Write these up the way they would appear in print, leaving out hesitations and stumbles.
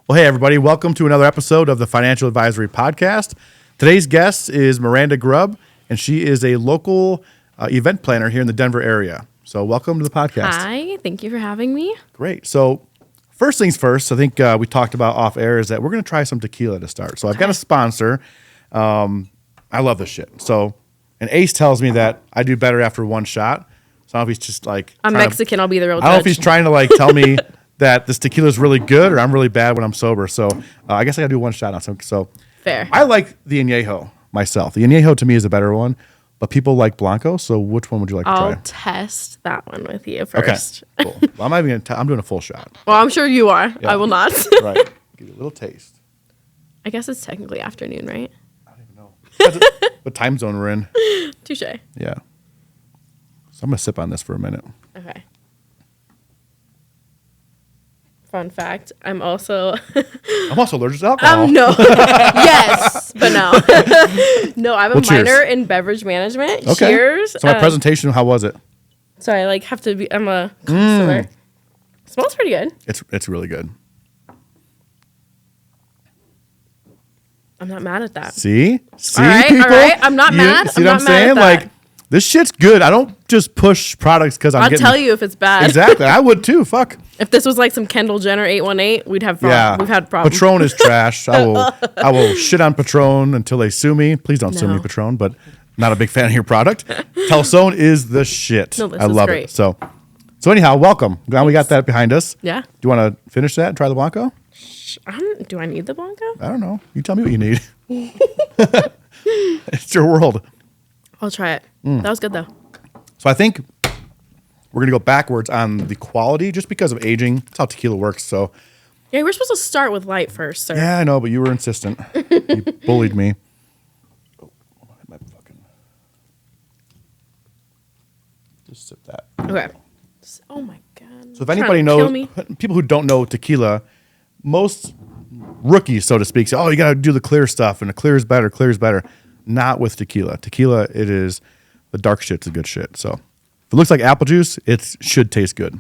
Well, hey, everybody. Welcome to another episode of the Financial Advisory Podcast. Today's guest is Miranda Grubb, and she is a local event planner here in the Denver area. So welcome to the podcast. Hi. Thank you for having me. Great. So first things first, I think we talked about off air is that we're going to try some tequila to start. So I've got a sponsor. I love this shit. So, and Ace tells me that I do better after one shot. So I don't know if he's just like... I'm Mexican. I'll be the real judge. I don't know if he's trying to like tell me that this tequila is really good or I'm really bad when I'm sober. So I guess I got to do one shot on some. So fair. I like the Añejo myself. The Añejo to me is a better one, but people like Blanco. So which one would you like to try? I'll test that one with you first. Okay, cool. Well, I'm doing a full shot. Well, I'm sure you are. Yeah. I will not. Right. Give you a little taste. I guess it's technically afternoon, right? I don't even know. What time zone we're in. Touche. Yeah. So I'm going to sip on this for a minute. Okay. Fun fact, I'm also allergic to alcohol. No. Yes, but no. No, I'm a Well, cheers. minor in beverage management. Okay. Cheers. So my presentation, how was it? So I have to be, I'm a connoisseur. Smells pretty good. It's really good. I'm not mad at that. See, All right, people? all right. I'm not mad. See I'm what I'm not mad at saying? that. Like, this shit's good. I don't just push products because I'm I'll getting... tell you if it's bad. Exactly. I would too. Fuck. If this was like some Kendall Jenner 818, we'd have problems. Yeah. We've had problems. Patron is trash. I will shit on Patron until they sue me. Please don't sue me, Patron, but not a big fan of your product. Telzone is the shit. No, this I is love great. it. So anyhow, welcome. Now we got that behind us. Yeah. Do you want to finish that and try the Blanco? Do I need the Blanco? I don't know. You tell me what you need. It's your world. I'll try it. That was good though. So I think we're going to go backwards on the quality just because of aging. That's how tequila works. So Yeah, we're supposed to start with light first, sir. yeah, I know, but you were insistent. You bullied me. Just sip that. Okay. Oh my God. So if anybody knows, people who don't know tequila, most rookies, so to speak, say, oh, you got to do the clear stuff, and the clear is better, clear is better. Not with tequila. Tequila, it is, the dark shit's the good shit. So if it looks like apple juice, it should taste good.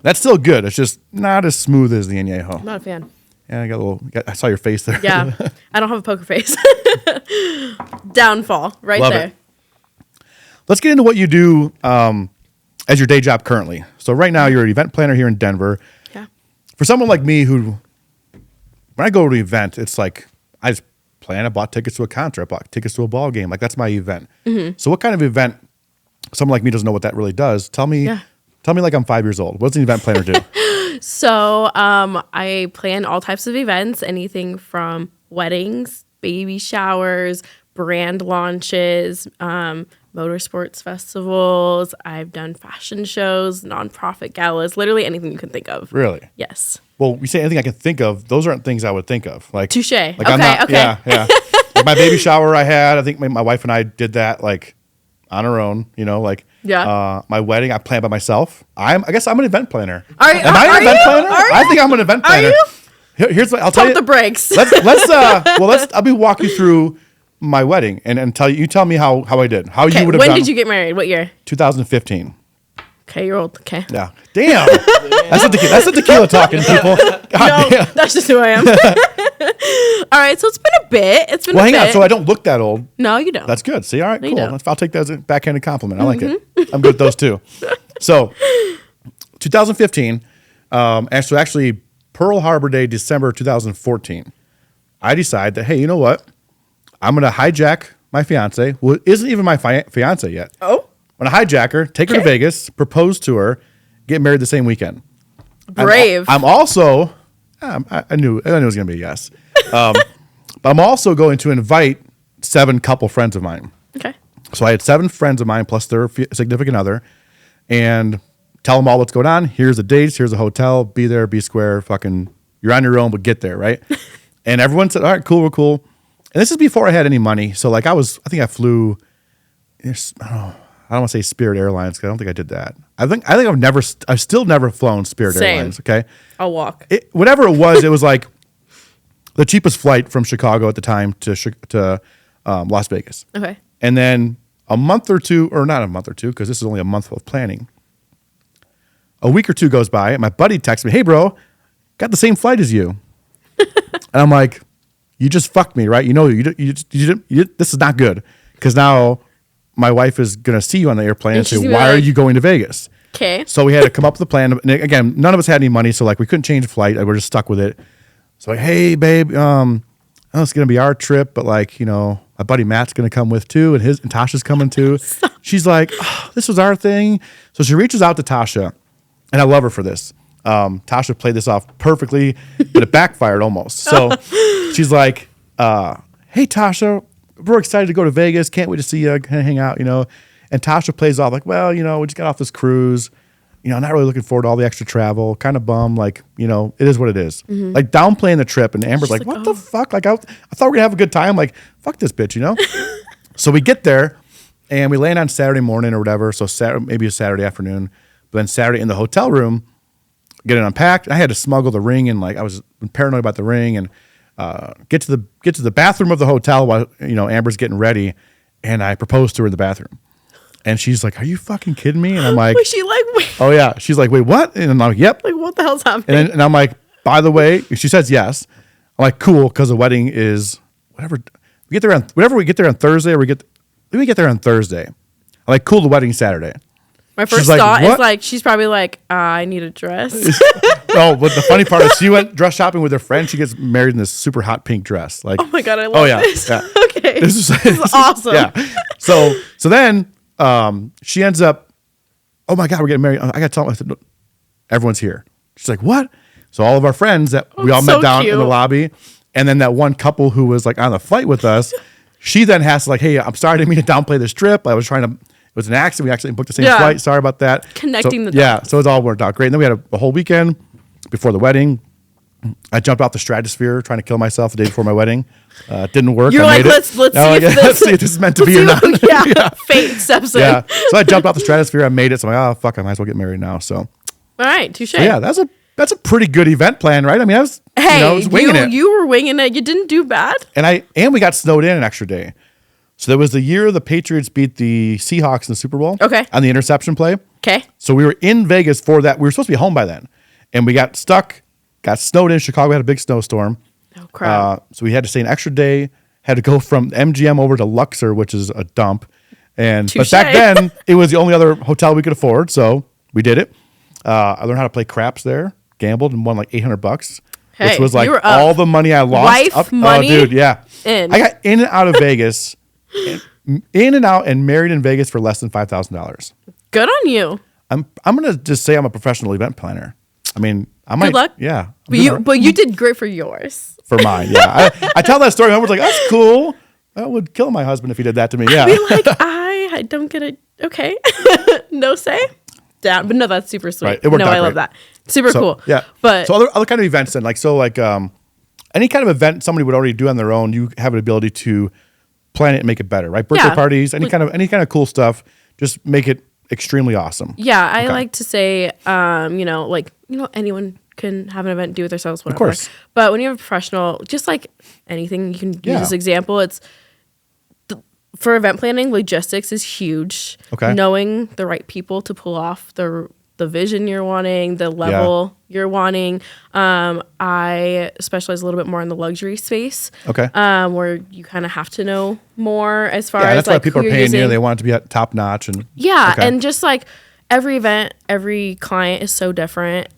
That's still good. It's just not as smooth as the Añejo. Not a fan. Yeah, I saw your face there. Yeah. I don't have a poker face. Downfall right Love there. it. Let's get into what you do as your day job currently. So right now you're an event planner here in Denver. Yeah. For someone like me who, when I go to an event, it's like I just plan. I bought tickets to a concert. I bought tickets to a ball game. Like that's my event. Mm-hmm. So what kind of event? Someone like me doesn't know what that really does. Tell me like I'm 5 years old. What does an event planner do? So I plan all types of events, anything from weddings, baby showers, brand launches, motorsports festivals. I've done fashion shows, nonprofit galas, literally anything you can think of. Really? Yes. Well, you say anything I can think of. Those aren't things I would think of. Like touche. Like Okay. I'm not, Okay. Yeah. Like my baby shower I had, I think my wife and I did that like on our own, my wedding I planned by myself. I guess I'm an event planner. Am I an event planner? I think I'm an event planner. Are you? Here's what I'll tell you. Pump the brakes. I'll be walk you through my wedding and tell me how I did. How you would have done. When did you get married? What year? 2015. Okay, you're old. Okay. Yeah. Damn. That's the tequila talking, people. God damn. That's just who I am. All right, so it's been a bit. Hang on. So I don't look that old. No, you don't. That's good. See, all right, No, cool. I'll take that as a backhanded compliment. I like it. I'm good with those too. So 2015, actually Pearl Harbor Day, December 2014, I decide that, hey, you know what? I'm going to hijack my fiance, who isn't even my fiance yet. Oh? I'm going to hijack her, take her to Vegas, propose to her, get married the same weekend. Brave. I'm also, I knew it was going to be a yes. But I'm also going to invite 7 couple friends of mine. Okay. So I had 7 friends of mine plus their significant other, and tell them all what's going on. Here's the dates. Here's the hotel. Be there. Be square. Fucking, you're on your own, but get there, right? And everyone said, all right, cool, we're cool. And this is before I had any money. So like I think I flew, I don't want to say Spirit Airlines because I don't think I did that. I think I've still never flown Spirit Airlines. Okay. I'll walk. Whatever it was like the cheapest flight from Chicago at the time to Las Vegas. Okay. And then a month or two, or not a month or two, because this is only a month of planning. A week or two goes by, and my buddy texts me, hey, bro, got the same flight as you. And I'm like, you just fucked me, right? You know, this is not good. Because now my wife is going to see you on the airplane and say, why are you going to Vegas? Okay. So we had to come up with a plan. And again, none of us had any money. So like we couldn't change the flight. We're just stuck with it. So like, hey, babe, it's going to be our trip. But like, you know, my buddy Matt's going to come with too. And Tasha's coming too. She's like, oh, this was our thing. So she reaches out to Tasha. And I love her for this. Tasha played this off perfectly, but it backfired almost. So she's like, hey, Tasha, we're excited to go to Vegas. Can't wait to see you, kind of hang out, you know. And Tasha plays off like, well, you know, we just got off this cruise. You know, not really looking forward to all the extra travel. Kind of bummed. Like, you know, it is what it is. Mm-hmm. Like downplaying the trip. And Amber's like, what the fuck? Like, I thought we were going to have a good time. Like, fuck this bitch, you know. So we get there and we land on Saturday morning or whatever. So maybe a Saturday afternoon. But then Saturday in the hotel room, get it unpacked. I had to smuggle the ring and like I was paranoid about the ring and get to the bathroom of the hotel while, you know, Amber's getting ready. And I proposed to her in the bathroom. And she's like, are you fucking kidding me? And I'm like, was she like, wait? Oh yeah. She's like, wait, what? And I'm like, yep. Like, what the hell's happening? And I'm like, by the way, she says yes. I'm like, cool, because the wedding is whatever. We get there on Thursday, or we get there on Thursday. I'm like, cool, the wedding's Saturday. My first thought is like, she's probably like, I need a dress. No, but the funny part is she went dress shopping with her friend. She gets married in this super hot pink dress. Like, oh my God, I love this. Yeah. Okay. This is awesome. Yeah. So then she ends up, oh my God, we're getting married. I got to tell them, I said, no, everyone's here. She's like, what? So all of our friends that we all met down in the lobby, and then that one couple who was like on the flight with us, she then has to like, hey, I'm sorry, I didn't mean to downplay this trip. I was trying to, it was an accident. We actually booked the same flight. Sorry about that. Connecting the dots. Yeah, so it all worked out great. And then we had a whole weekend before the wedding. I jumped out the stratosphere trying to kill myself the day before my wedding. Didn't work. You're like, let's see let's see if this is meant to be or not. Yeah, fate steps in. Yeah, so I jumped out the stratosphere. I made it. So I'm like, oh fuck, I might as well get married now. So, all right, touche. So yeah, that's a pretty good event plan, right? I mean, I was winging it. You were winging it. You didn't do bad. And we got snowed in an extra day. So there was the year the Patriots beat the Seahawks in the Super Bowl. Okay. On the interception play. Okay. So we were in Vegas for that. We were supposed to be home by then, and we got stuck. Got snowed in. Chicago had a big snowstorm. Oh crap! So we had to stay an extra day. Had to go from MGM over to Luxor, which is a dump. But back then it was the only other hotel we could afford, so we did it. I learned how to play craps there. Gambled and won like $800, which was like all the money I lost. Wife money. Oh, dude, yeah. I got in and out of Vegas, in and out, and married in Vegas for less than $5,000. Good on you. I'm gonna just say I'm a professional event planner. I mean, I might. Good luck. Yeah. But you did great for yours. For mine, yeah. I tell that story. Everyone's like, that's cool. I would kill my husband if he did that to me. Yeah. I'd be like, I don't get it. Okay. No say. Down. But no, that's super sweet. Right. It worked out I love that. Super cool. Yeah. But so other kind of events then, like any kind of event somebody would already do on their own, you have an ability to plan it and make it better, right? Birthday parties, any kind of cool stuff, just make it extremely awesome. Yeah, I like to say, anyone can have an event, do it themselves, whatever. Of course. But when you have a professional, just like anything, you can use this example. It's for event planning, logistics is huge. Okay. Knowing the right people to pull off the vision you're wanting, the level you're wanting. I specialize a little bit more in the luxury space. Okay. Where you kind of have to know more as far as that's like why people are paying you. They want it to be at top notch and and just like every event, every client is so different.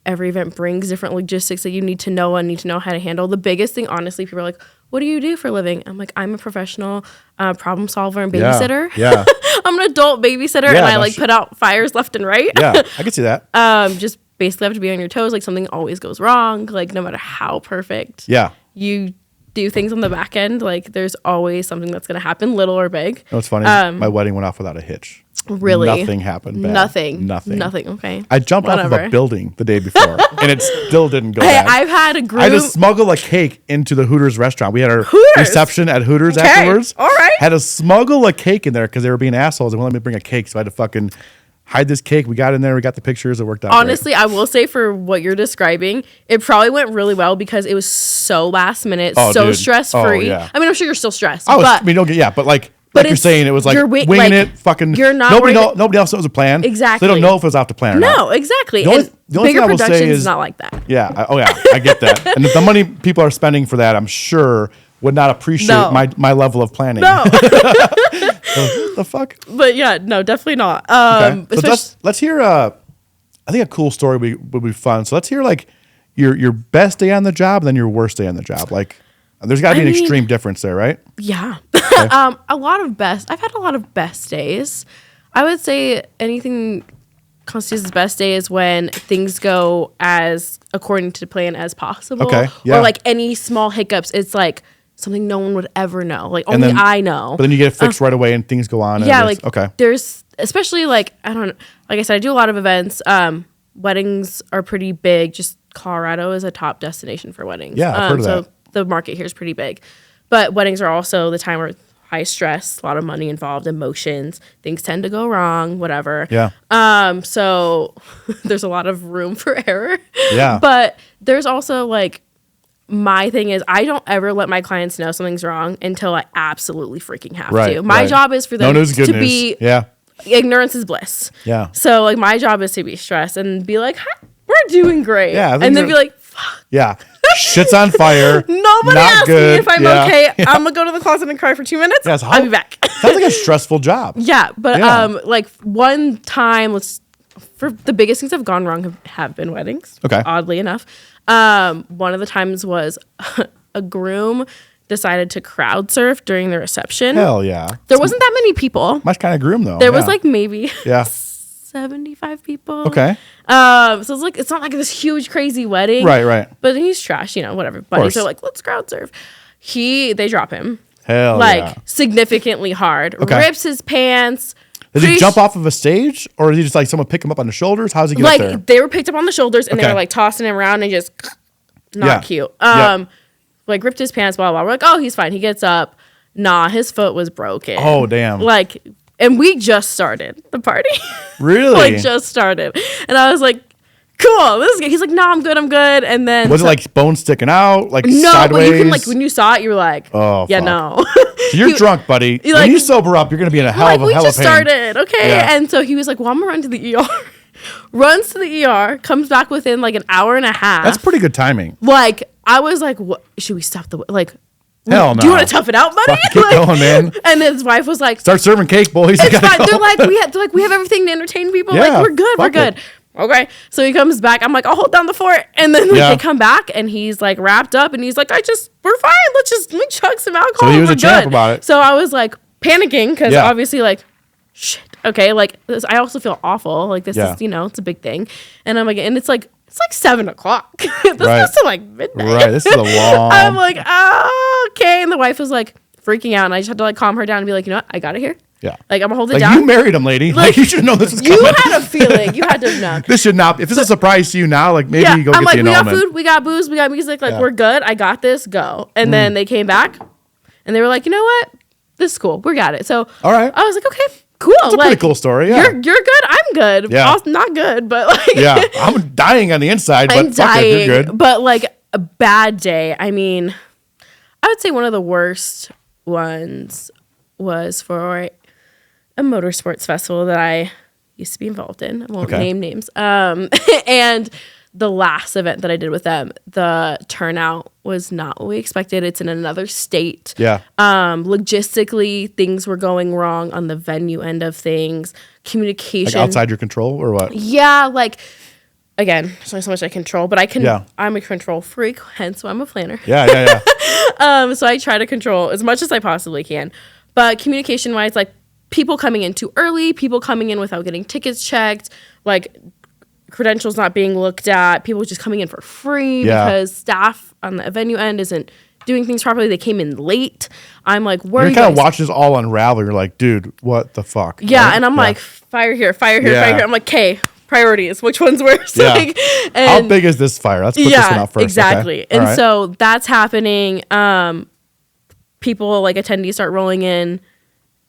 Every event brings different logistics that you need to know and need to know how to handle. The biggest thing, honestly, people are like, what do you do for a living? I'm like, I'm a professional problem solver and babysitter. Yeah. I'm an adult babysitter and I put out fires left and right. Yeah, I can see that. Just basically have to be on your toes. Like something always goes wrong. Like no matter how perfect you do things on the back end, like there's always something that's going to happen, little or big. You know what's funny? My wedding went off without a hitch. Really? Nothing happened bad. Nothing. Okay. I jumped off of a building the day before, and it still didn't go bad. I've had a groom. I had to smuggle a cake into the Hooters restaurant. We had our reception at Hooters afterwards. All right. Had to smuggle a cake in there because they were being assholes and wouldn't let me bring a cake, so I had to fucking hide this cake. We got in there. We got the pictures. It worked out. Honestly, I will say for what you're describing, it probably went really well because it was so last minute, stress free. Oh, yeah. I mean, I'm sure you're still stressed. But like But like you're saying, it was like you're winging like, it. Fucking you're not nobody else knows a plan. Exactly. So they don't know if it was off the plan or not. No, exactly. The only And thing bigger I will say productions is is not like that. Yeah. I get that. And the money people are spending for that, I'm sure, would not appreciate my level of planning. No. What the fuck? But yeah, no, definitely not. Okay. So let's hear. I think a cool story would be fun. So let's hear like your best day on the job, and then your worst day on the job. Like, there's got to be an extreme difference there, right? Yeah. Okay. I've had a lot of best days. I would say anything constitutes best day is when things go as according to plan as possible. Okay. Yeah. Or like any small hiccups, it's like something no one would ever know. Like only I know. But then you get it fixed right away and things go on. Yeah, and like there's especially like I don't know, like I said, I do a lot of events. Weddings are pretty big. Just Colorado is a top destination for weddings. Yeah, I've heard of that. So the market here is pretty big. But weddings are also the time where high stress, a lot of money involved, emotions, things tend to go wrong, whatever. Yeah. So there's a lot of room for error. Yeah. But there's also like my thing is I don't ever let my clients know something's wrong until I absolutely freaking have to. My job is for them to be ignorance is bliss. Yeah. So like my job is to be stressed and be like, we're doing great. Yeah. And then be like, fuck. Yeah. Shit's on fire. Nobody asked me if I'm okay. Yeah. I'm gonna go to the closet and cry for 2 minutes. Yes, I'll be back. Sounds like a stressful job. Yeah, but like one time, for the biggest things that have gone wrong have been weddings. Okay. Oddly enough, one of the times was a groom decided to crowd surf during the reception. Hell yeah. There wasn't that many people. Much kind of groom though. There was like maybe 75 people. Okay. So it's like it's not like this huge crazy wedding. Right. But he's trash, whatever. Buddies are like, let's crowd surf. They drop him. Hell significantly hard. Okay. Rips his pants. Did he jump off of a stage, or did he just like someone pick him up on the shoulders? How's he get up there? They were picked up on the shoulders and they were like tossing him around and just not cute. Like ripped his pants, blah blah. We're like, oh, he's fine. He gets up. Nah, his foot was broken. Oh damn. Like, and we just started the party. Really? Just started, and I was like, cool. This is good. He's like, no, I'm good. And then was it like bone sticking out, like no, sideways? but you can like when you saw it, you were like, oh yeah, fuck. No. So you're drunk, buddy. When you sober up, you're gonna be in a hell of a pain. We just started, okay. Yeah. And so he was like, well, I'm gonna run to the ER. Runs to the ER, comes back within like an hour and a half. That's pretty good timing. Like I was like, what? Should we stop the like? Hell no. Do you want to tough it out, buddy? Keep going, man. And his wife was like, start serving cake, boys. It's fine. They're like, we have everything to entertain people. Yeah, like, we're good. Okay. So he comes back. I'm like, I'll hold down the fort. And then they come back and he's like wrapped up and he's like, we're fine. Let me chug some alcohol. So he was a champ about it. So I was like panicking because obviously like, shit. Okay. Like this, I also feel awful. Like this is, it's a big thing. And I'm like, and it's like 7:00. This goes to like midnight. Right. This is a long. I'm like, oh, okay. And the wife was like freaking out. And I just had to like calm her down and be like, you know what? I got it here. Yeah. Like I'm gonna hold it down. You married him, lady. Like you should know this is coming. You had a feeling. You had to know. This should not. If it's a surprise to you now, like maybe you go I'm get like, the annulment. We got food, we got booze, we got music. Like we're good. I got this. Go. And then they came back, and they were like, you know what? This is cool. We got it. So all right. I was like, okay, cool. It's a pretty cool story. Yeah. You're good. I'm good. Yeah. Also not good, but like. Yeah. I'm dying on the inside, but I'm fuck it, you're good. But like a bad day. I mean, I would say one of the worst ones was for a motorsports festival that I used to be involved in. I won't name names. And the last event that I did with them, the turnout was not what we expected. It's in another state. Yeah. Logistically, things were going wrong on the venue end of things. Communication. Like outside your control or what? Yeah, like again, there's only so much I control, but I'm a control freak, hence why I'm a planner. Yeah. So I try to control as much as I possibly can. But communication wise, like people coming in too early, people coming in without getting tickets checked, like credentials not being looked at, people just coming in for free because staff on the venue end isn't doing things properly. They came in late. I'm like, where are you kind of guys? watching this all unravel. You're like, dude, what the fuck? Yeah, right? And I'm like, fire here, fire here. I'm like, okay, priorities. Which one's worse? Yeah. Like, how big is this fire? Let's put this one out first. Exactly. Okay. And so that's happening. People like attendees start rolling in.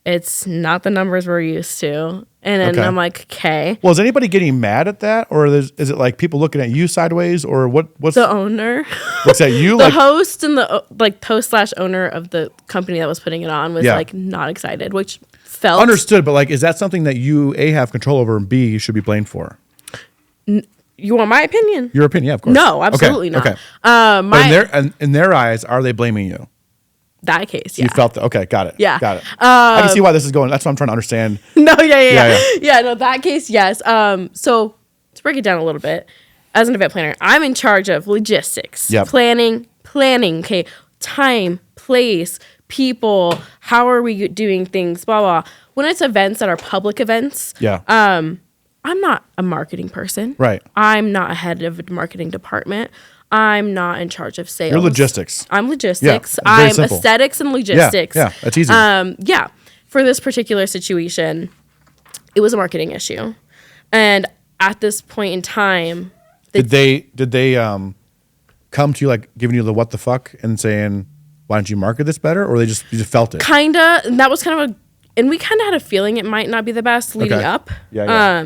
it's not the numbers we're used to. And then Okay. I'm like, okay. Well, is anybody getting mad at that, or is it like people looking at you sideways, or what's The owner, what's that? You the like host and the host/owner of the company that was putting it on was Yeah. like not excited, which felt understood, but like, is that something that you A, have control over, and B, should be blamed for? You want my opinion? Your opinion, yeah, of course. No, absolutely not. Okay. My But in their eyes, are they blaming you? that case, yeah. You felt that. Okay, got it. Yeah. Got it. I can see why this is going. That's what I'm trying to understand. No, yeah. Yeah. Yeah, no, that case, yes. So to break it down a little bit, as an event planner, I'm in charge of logistics, Yep. planning, okay, time, place, people, how are we doing things, blah, blah. When it's events that are public events, Yeah. I'm not a marketing person. Right. I'm not head of a marketing department. I'm not in charge of sales. You're logistics. I'm logistics. Yeah, very I'm simple. aesthetics and logistics. Yeah, that's easy. Yeah. For this particular situation, it was a marketing issue. And at this point in time, Did they come to you like giving you the what the fuck and saying, why don't you market this better, or you just felt it? kinda, that was kind of and we kind of had a feeling it might not be the best leading Okay. up. Yeah.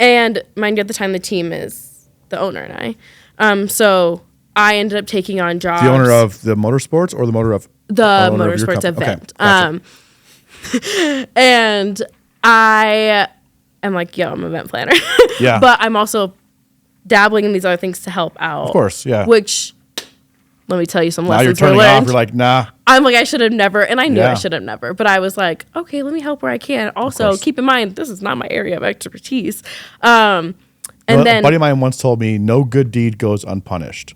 And mind you, at the time, the team is the owner and I. So I ended up taking on jobs. The owner of the motorsports or the owner of your motorsports company? event. Okay, gotcha. And I am like, yo, I'm an event planner. Yeah. But I'm also dabbling in these other things to help out. Of course, yeah. Which, let me tell you some Now you're lessons were turning off. learned. You're like, nah. I'm like, I should have never, and I knew Yeah. I should have never, but I was like, okay, let me help where I can. Also, course. keep in mind, this is not my area of expertise. And Well, then a buddy of mine once told me, no good deed goes unpunished.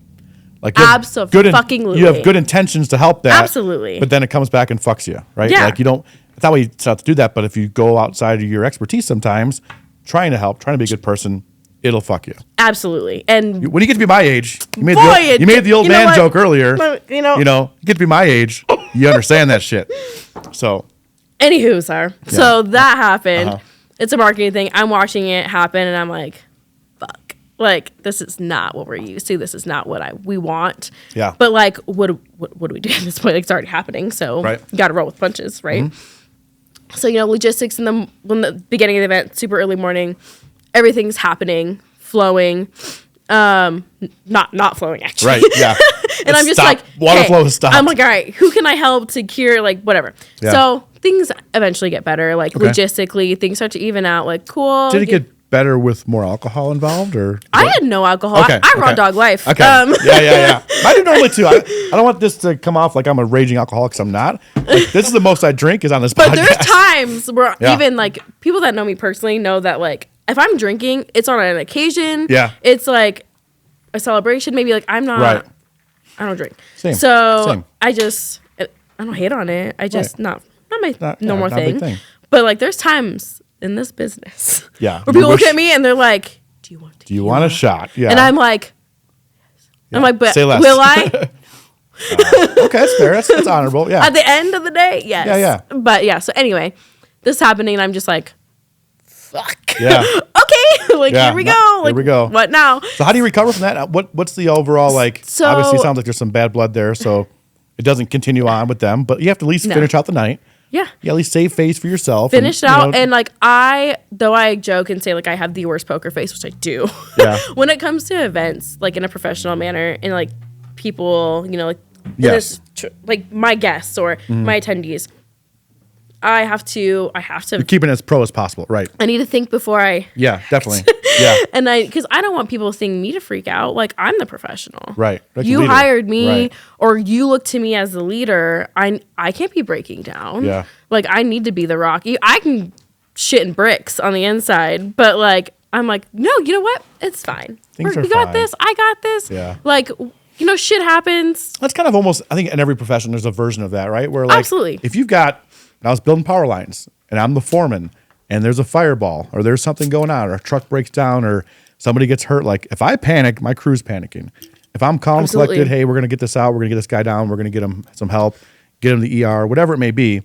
Like you have Abso-fucking-lutely. you have good intentions to help that. Absolutely. But then it comes back and fucks you, right? Yeah. Like you don't, it's not why you set out to do that, but if you go outside of your expertise sometimes, trying to help, trying to be a good person, it'll fuck you. absolutely. And When you get to be my age, you made Boy, you made the old you know man what? joke earlier. You know- you get to be my age, you understand that shit. So anywho, sir. So that happened. Uh-huh. It's a marketing thing. I'm watching it happen, and I'm like, fuck. Like, this is not what we're used to. This is not what we want. Yeah. But like, what do we do at this point? Like, it's already happening. So Right. you got to roll with punches, right? Mm-hmm. So logistics when the beginning of the event, super early morning, everything's happening, flowing, not flowing actually. right, yeah. And I'm just Stop. like, Water hey, flow has stopped. I'm like, all right, who can I help to cure, like, whatever. Yeah. So things eventually get better, like Okay. logistically, things start to even out, like, cool. Did it get better with more alcohol involved, or I had no alcohol. Okay, I raw okay. dog life. Okay. Yeah. I do normally too. I don't want this to come off like I'm a raging alcoholic, because I'm not. Like, this is the most I drink is on this But podcast. there's times where Yeah. even like people that know me personally know that like if I'm drinking, it's on an occasion. Yeah. It's like a celebration. Maybe like I'm not. Right. I don't drink. Same. So Same. I don't hate on it. I just Right. not my Not- normal not a big thing. thing. But like there's times in this business. Yeah. Where You people look wish- at me and they're like, "Do you want to? Do you want a shot? Yeah. And I'm like, Yeah. I'm like, but Say less. will I? Okay, that's fair. That's honorable. Yeah. At the end of the day, yes. Yeah. But yeah, so anyway, this is happening and I'm just like, fuck. Yeah. Okay. Like, Yeah, here we no- go. here Like, we go. What now? So how do you recover from that? What's the overall, like, So- obviously it sounds like there's some bad blood there, so it doesn't continue on with them, but you have to at least No. finish out the night. Yeah. Yeah, at least save face for yourself. Finish it and, out. And like, though I joke and say like I have the worst poker face, which I do. Yeah. When it comes to events, like in a professional manner and like people, like, in Yes. this like my guests or my attendees, I have to, You're keeping it as pro as possible, right? I need to think before I, Yeah, definitely. Yeah, and because I don't want people seeing me to freak out. Like I'm the professional. right. Like You leader. hired me Right. or you look to me as the leader. I can't be breaking down. Yeah. Like I need to be the rock. I can shit in bricks on the inside, but like I'm like, no, you know what? It's fine. Things are We got fine. this. I got this. Yeah. Like, shit happens. That's kind of almost, I think in every profession there's a version of that, right? Where like, Absolutely. if you've got, I was building power lines and I'm the foreman and there's a fireball or there's something going on or a truck breaks down or somebody gets hurt. Like if I panic, my crew's panicking. If I'm calm, Absolutely. collected, hey, we're going to get this out. We're going to get this guy down. We're going to get him some help, get him to the ER, whatever it may be.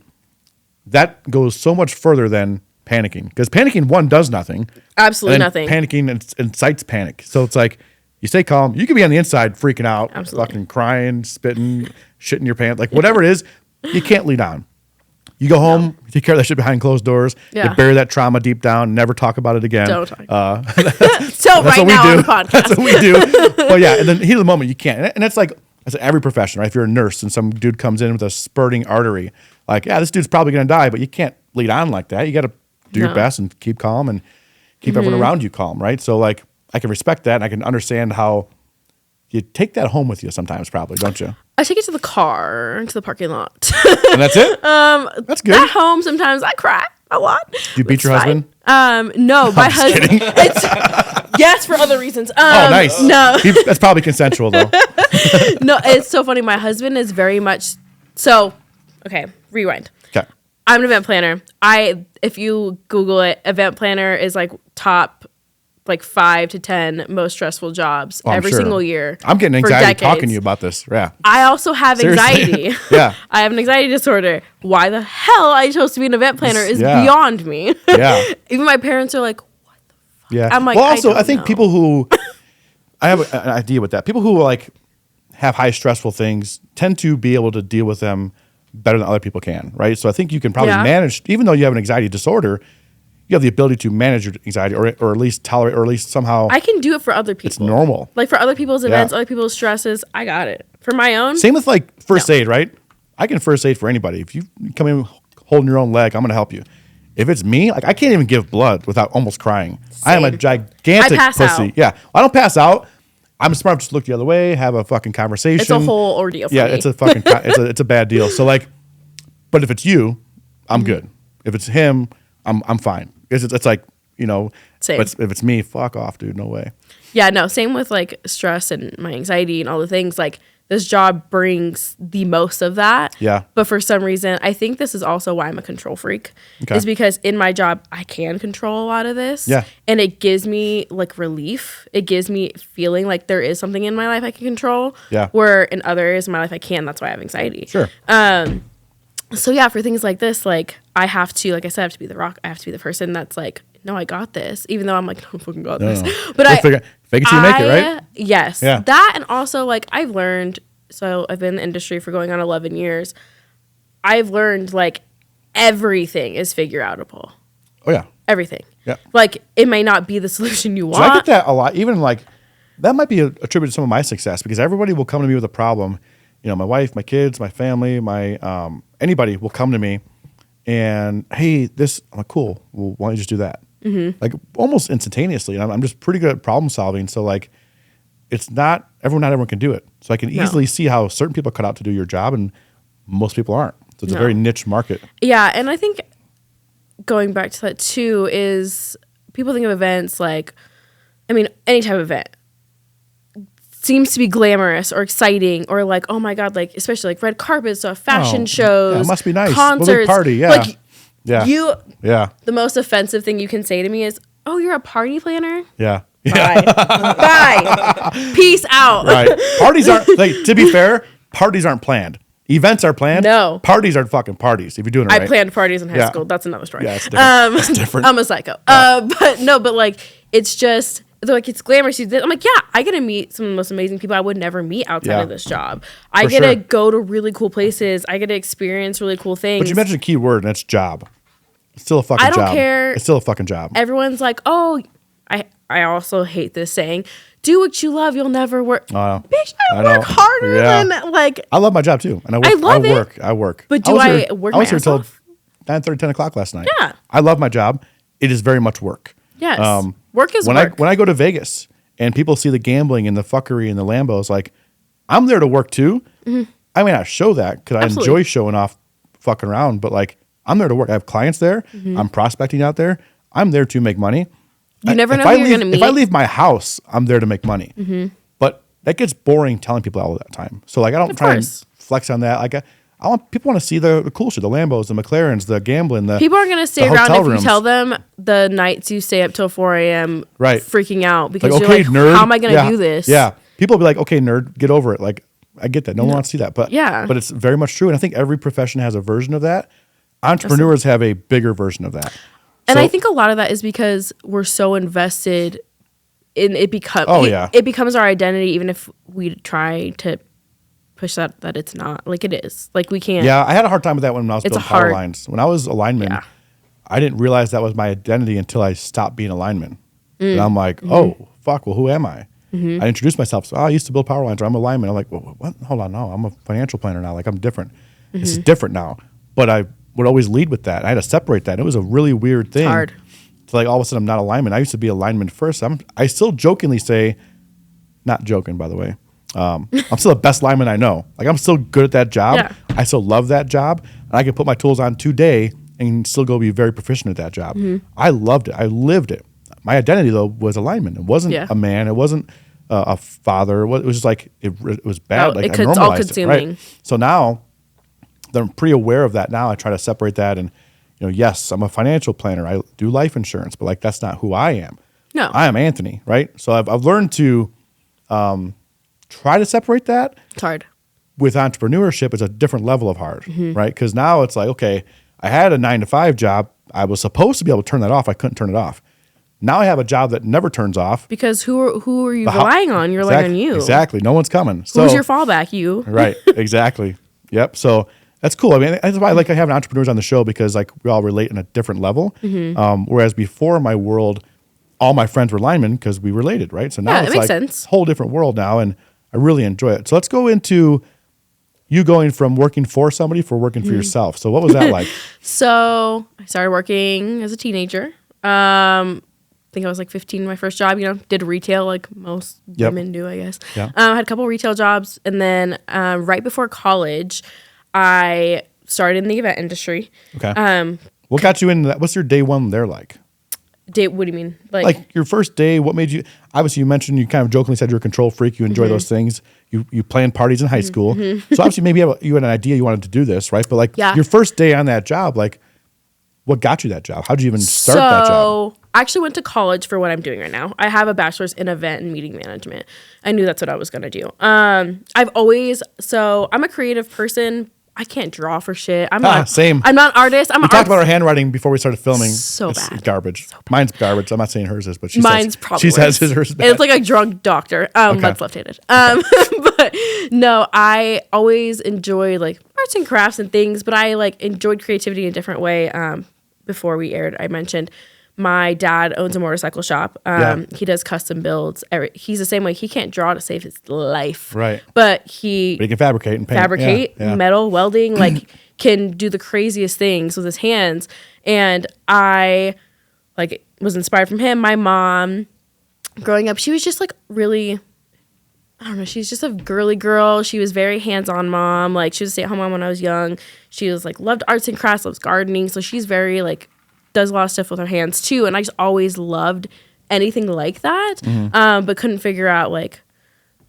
That goes so much further than panicking, because panicking, one, does nothing. Absolutely And nothing. Panicking incites panic. So it's like, you stay calm. You could be on the inside freaking out, Absolutely. fucking crying, spitting, shitting your pants, like whatever it is, you can't lead on. You go home, you take care of that shit behind closed doors. Yeah. You bury that trauma deep down, never talk about it again. Don't talk. So right now on the podcast. That's what we do. But yeah, and then heat of the moment, you can't. And it's like every profession, right? If you're a nurse and some dude comes in with a spurting artery, like, yeah, this dude's probably going to die, but you can't lead on like that. You got to do your best and keep calm and keep everyone around you calm, right? So like, I can respect that and I can understand how you take that home with you sometimes, probably, don't you? I take it to the car, to the parking lot. And that's it? That's good. At home, sometimes I cry a lot. Do you beat your husband? No, my husband. Yes, for other reasons. Oh, nice. No. That's probably consensual, though. No, it's so funny. My husband is very much so. Okay, rewind. Okay. I'm an event planner. If you Google it, event planner is like top 5 to 10 most stressful jobs every single year. I'm getting anxiety talking to you about this. Yeah. I also have anxiety. Yeah. I have an anxiety disorder. Why the hell I chose to be an event planner is beyond me. Yeah. Even my parents are like, what the fuck? Yeah. I'm like, well, also, I think know. people who, I have an idea with that. People who like have high stressful things tend to be able to deal with them better than other people can, right? So I think you can probably manage, even though you have an anxiety disorder, you have the ability to manage your anxiety or at least tolerate, or at least somehow. I can do it for other people. It's normal. Like for other people's events, other people's stresses, I got it. For my own. Same with like first aid, right? I can first aid for anybody. If you come in holding your own leg, I'm going to help you. If it's me, like I can't even give blood without almost crying. Same. I am a gigantic pussy. Out. Yeah. I don't pass out. I'm smart enough to just look the other way, have a fucking conversation. It's a whole ordeal for me. It's a fucking, it's a bad deal. So like, but if it's you, I'm good. If it's him, I'm fine. It's like, Same. But if it's me, fuck off, dude. No way. Yeah, no, same with like stress and my anxiety and all the things. Like this job brings the most of that. Yeah. But for some reason, I think this is also why I'm a control freak. Okay. Is because in my job, I can control a lot of this. Yeah. And it gives me like relief. It gives me feeling like there is something in my life I can control. Yeah. Where in other areas of my life I can. That's why I have anxiety. Sure. So yeah, for things like this, like I have to, like I said, I have to be the rock. I have to be the person that's like, no, I got this. Even though I'm like, no, I fucking got this. But fake it till you make it, right? Yes. Yeah. That, and also like I've learned, so I've been in the industry for going on 11 years. I've learned like everything is figure outable. Oh yeah. Everything. Yeah. Like it may not be the solution you want. So I get that a lot. Even like that might be attributed to some of my success because everybody will come to me with a problem. My wife, my kids, my family, my anybody will come to me and hey, this. I'm like, cool. Well, why don't you just do that? Mm-hmm. Like almost instantaneously. And I'm just pretty good at problem solving. So like, not everyone can do it. So I can easily see how certain people are cut out to do your job and most people aren't. So it's a very niche market. Yeah, and I think going back to that too is people think of events like, I mean, any type of event seems to be glamorous or exciting or like, oh my God, like especially like red carpet stuff, fashion shows. Yeah, it must be nice. Concerts. We'll party, yeah. Like Yeah. The most offensive thing you can say to me is, oh, you're a party planner? Yeah. Bye. Bye. Peace out. Right. Parties aren't, like, to be fair, parties aren't planned. Events are planned. No. Parties are fucking parties if you're doing it right. I planned parties in high school. That's another story. Yeah, it's different. It's different. I'm a psycho. But like, it's just, they're like, it's glamorous. I'm like, yeah, I get to meet some of the most amazing people I would never meet outside of this job. I get to go to really cool places. I get to experience really cool things. But you mentioned a key word, and that's job. It's still a fucking job. I don't care. It's still a fucking job. Everyone's like, oh, I also hate this saying, do what you love, you'll never work. Bitch, I work harder than like. I love my job too. And I work. But do I work my ass off? I was here until 9:30, 10 o'clock last night. Yeah. I love my job. It is very much work. Yes. Work is work. When I go to Vegas and people see the gambling and the fuckery and the Lambos, like, I'm there to work too. Mm-hmm. I may not show that because I enjoy showing off fucking around, but like, I'm there to work. I have clients there. Mm-hmm. I'm prospecting out there. I'm there to make money. You never know who you're going to meet. If I leave my house, I'm there to make money. Mm-hmm. But that gets boring telling people all that time. So like, I don't try and flex on that. Like I want people want to see the cool shit, the Lambos, the McLarens, the gambling, the people aren't going to stay around if you tell them the nights you stay up till 4 a.m. Right. freaking out because like, you're okay, like, nerd. How am I going to do this? Yeah. People will be like, okay, nerd, get over it. Like, I get that. No one wants to see that. But but it's very much true. And I think every profession has a version of that. Entrepreneurs have a bigger version of that. And I think a lot of that is because we're so invested in it. It becomes our identity, even if we try to push that it's not. Like it is. Like we can't. Yeah, I had a hard time with that when I was It's building a power hard- lines. When I was a lineman, Yeah. I didn't realize that was my identity until I stopped being a lineman. Mm. And I'm like, Mm-hmm. oh, fuck, well, who am I? I introduced myself. So, I used to build power lines, or I'm a lineman. I'm like, well, what? Hold on, no, I'm a financial planner now. Like, I'm different. This is different now. But I would always lead with that. I had to separate that. It was a really weird thing. It's hard. So, like, all of a sudden, I'm not a lineman. I used to be a lineman first. I still jokingly say, not joking, by the way, I'm still the best lineman I know. Like, I'm still good at that job. Yeah. I still love that job. And I can put my tools on today and still go be very proficient at that job. I loved it. I lived it. My identity, though, was a lineman. It wasn't a man. It wasn't a father. It was just like, it was bad. Like, I normalized all consuming. it. Right? So now that I'm pretty aware of that now, I try to separate that. And, yes, I'm a financial planner. I do life insurance, but like, that's not who I am. No. I am Anthony, right? So I've learned to try to separate that. It's hard. With entrepreneurship, it's a different level of hard, right? Because now it's like, okay, I had a 9-to-5 job. I was supposed to be able to turn that off. I couldn't turn it off. Now I have a job that never turns off. Because who are you relying on? You're relying on you. Exactly. No one's coming. So, Who's your fallback? You. Right. Exactly. Yep. So that's cool. I mean, that's why I like having entrepreneurs on the show, because like we all relate on a different level. Whereas before my world, all my friends were linemen because we related, right? So now it it's makes like sense. a whole different world now, and I really enjoy it. So let's go into you going from working for somebody for working for yourself. So what was that like? So I started working as a teenager. I think I was like 15 my first job, did retail like most women do, I guess. Yeah. I had a couple retail jobs. And then right before college, I started in the event industry. Okay. What got you into that? What's your day one there like? What do you mean? Like your first day, what made you, obviously you mentioned, you kind of jokingly said you're a control freak. You enjoy those things. You planned parties in high school. So obviously maybe you had an idea you wanted to do this, right? But like your first day on that job, like what got you that job? How'd you even start that job? So I actually went to college for what I'm doing right now. I have a bachelor's in event and meeting management. I knew that's what I was going to do. I'm a creative person. I can't draw for shit. Same. I'm not an artist. We talked about our handwriting before we started filming. So it's bad. Garbage. So bad. Mine's garbage. I'm not saying hers is, but Mine's probably she worse. says hers is bad. It's like a drug doctor. That's left-handed. But no, I always enjoy like arts and crafts and things, but I like enjoyed creativity in a different way. Before we aired, I mentioned my dad owns a motorcycle shop. He does custom builds. He's the same way. He can't draw to save his life. Right. But he can fabricate and paint. metal, welding, like can do the craziest things with his hands. And I like was inspired from him. My mom, growing up, she was just like really, I don't know, she's just a girly girl. She was very hands-on mom. Like she was a stay-at-home mom when I was young. She was like loved arts and crafts, loves gardening. So she's very like does a lot of stuff with her hands too. And I just always loved anything like that. But couldn't figure out like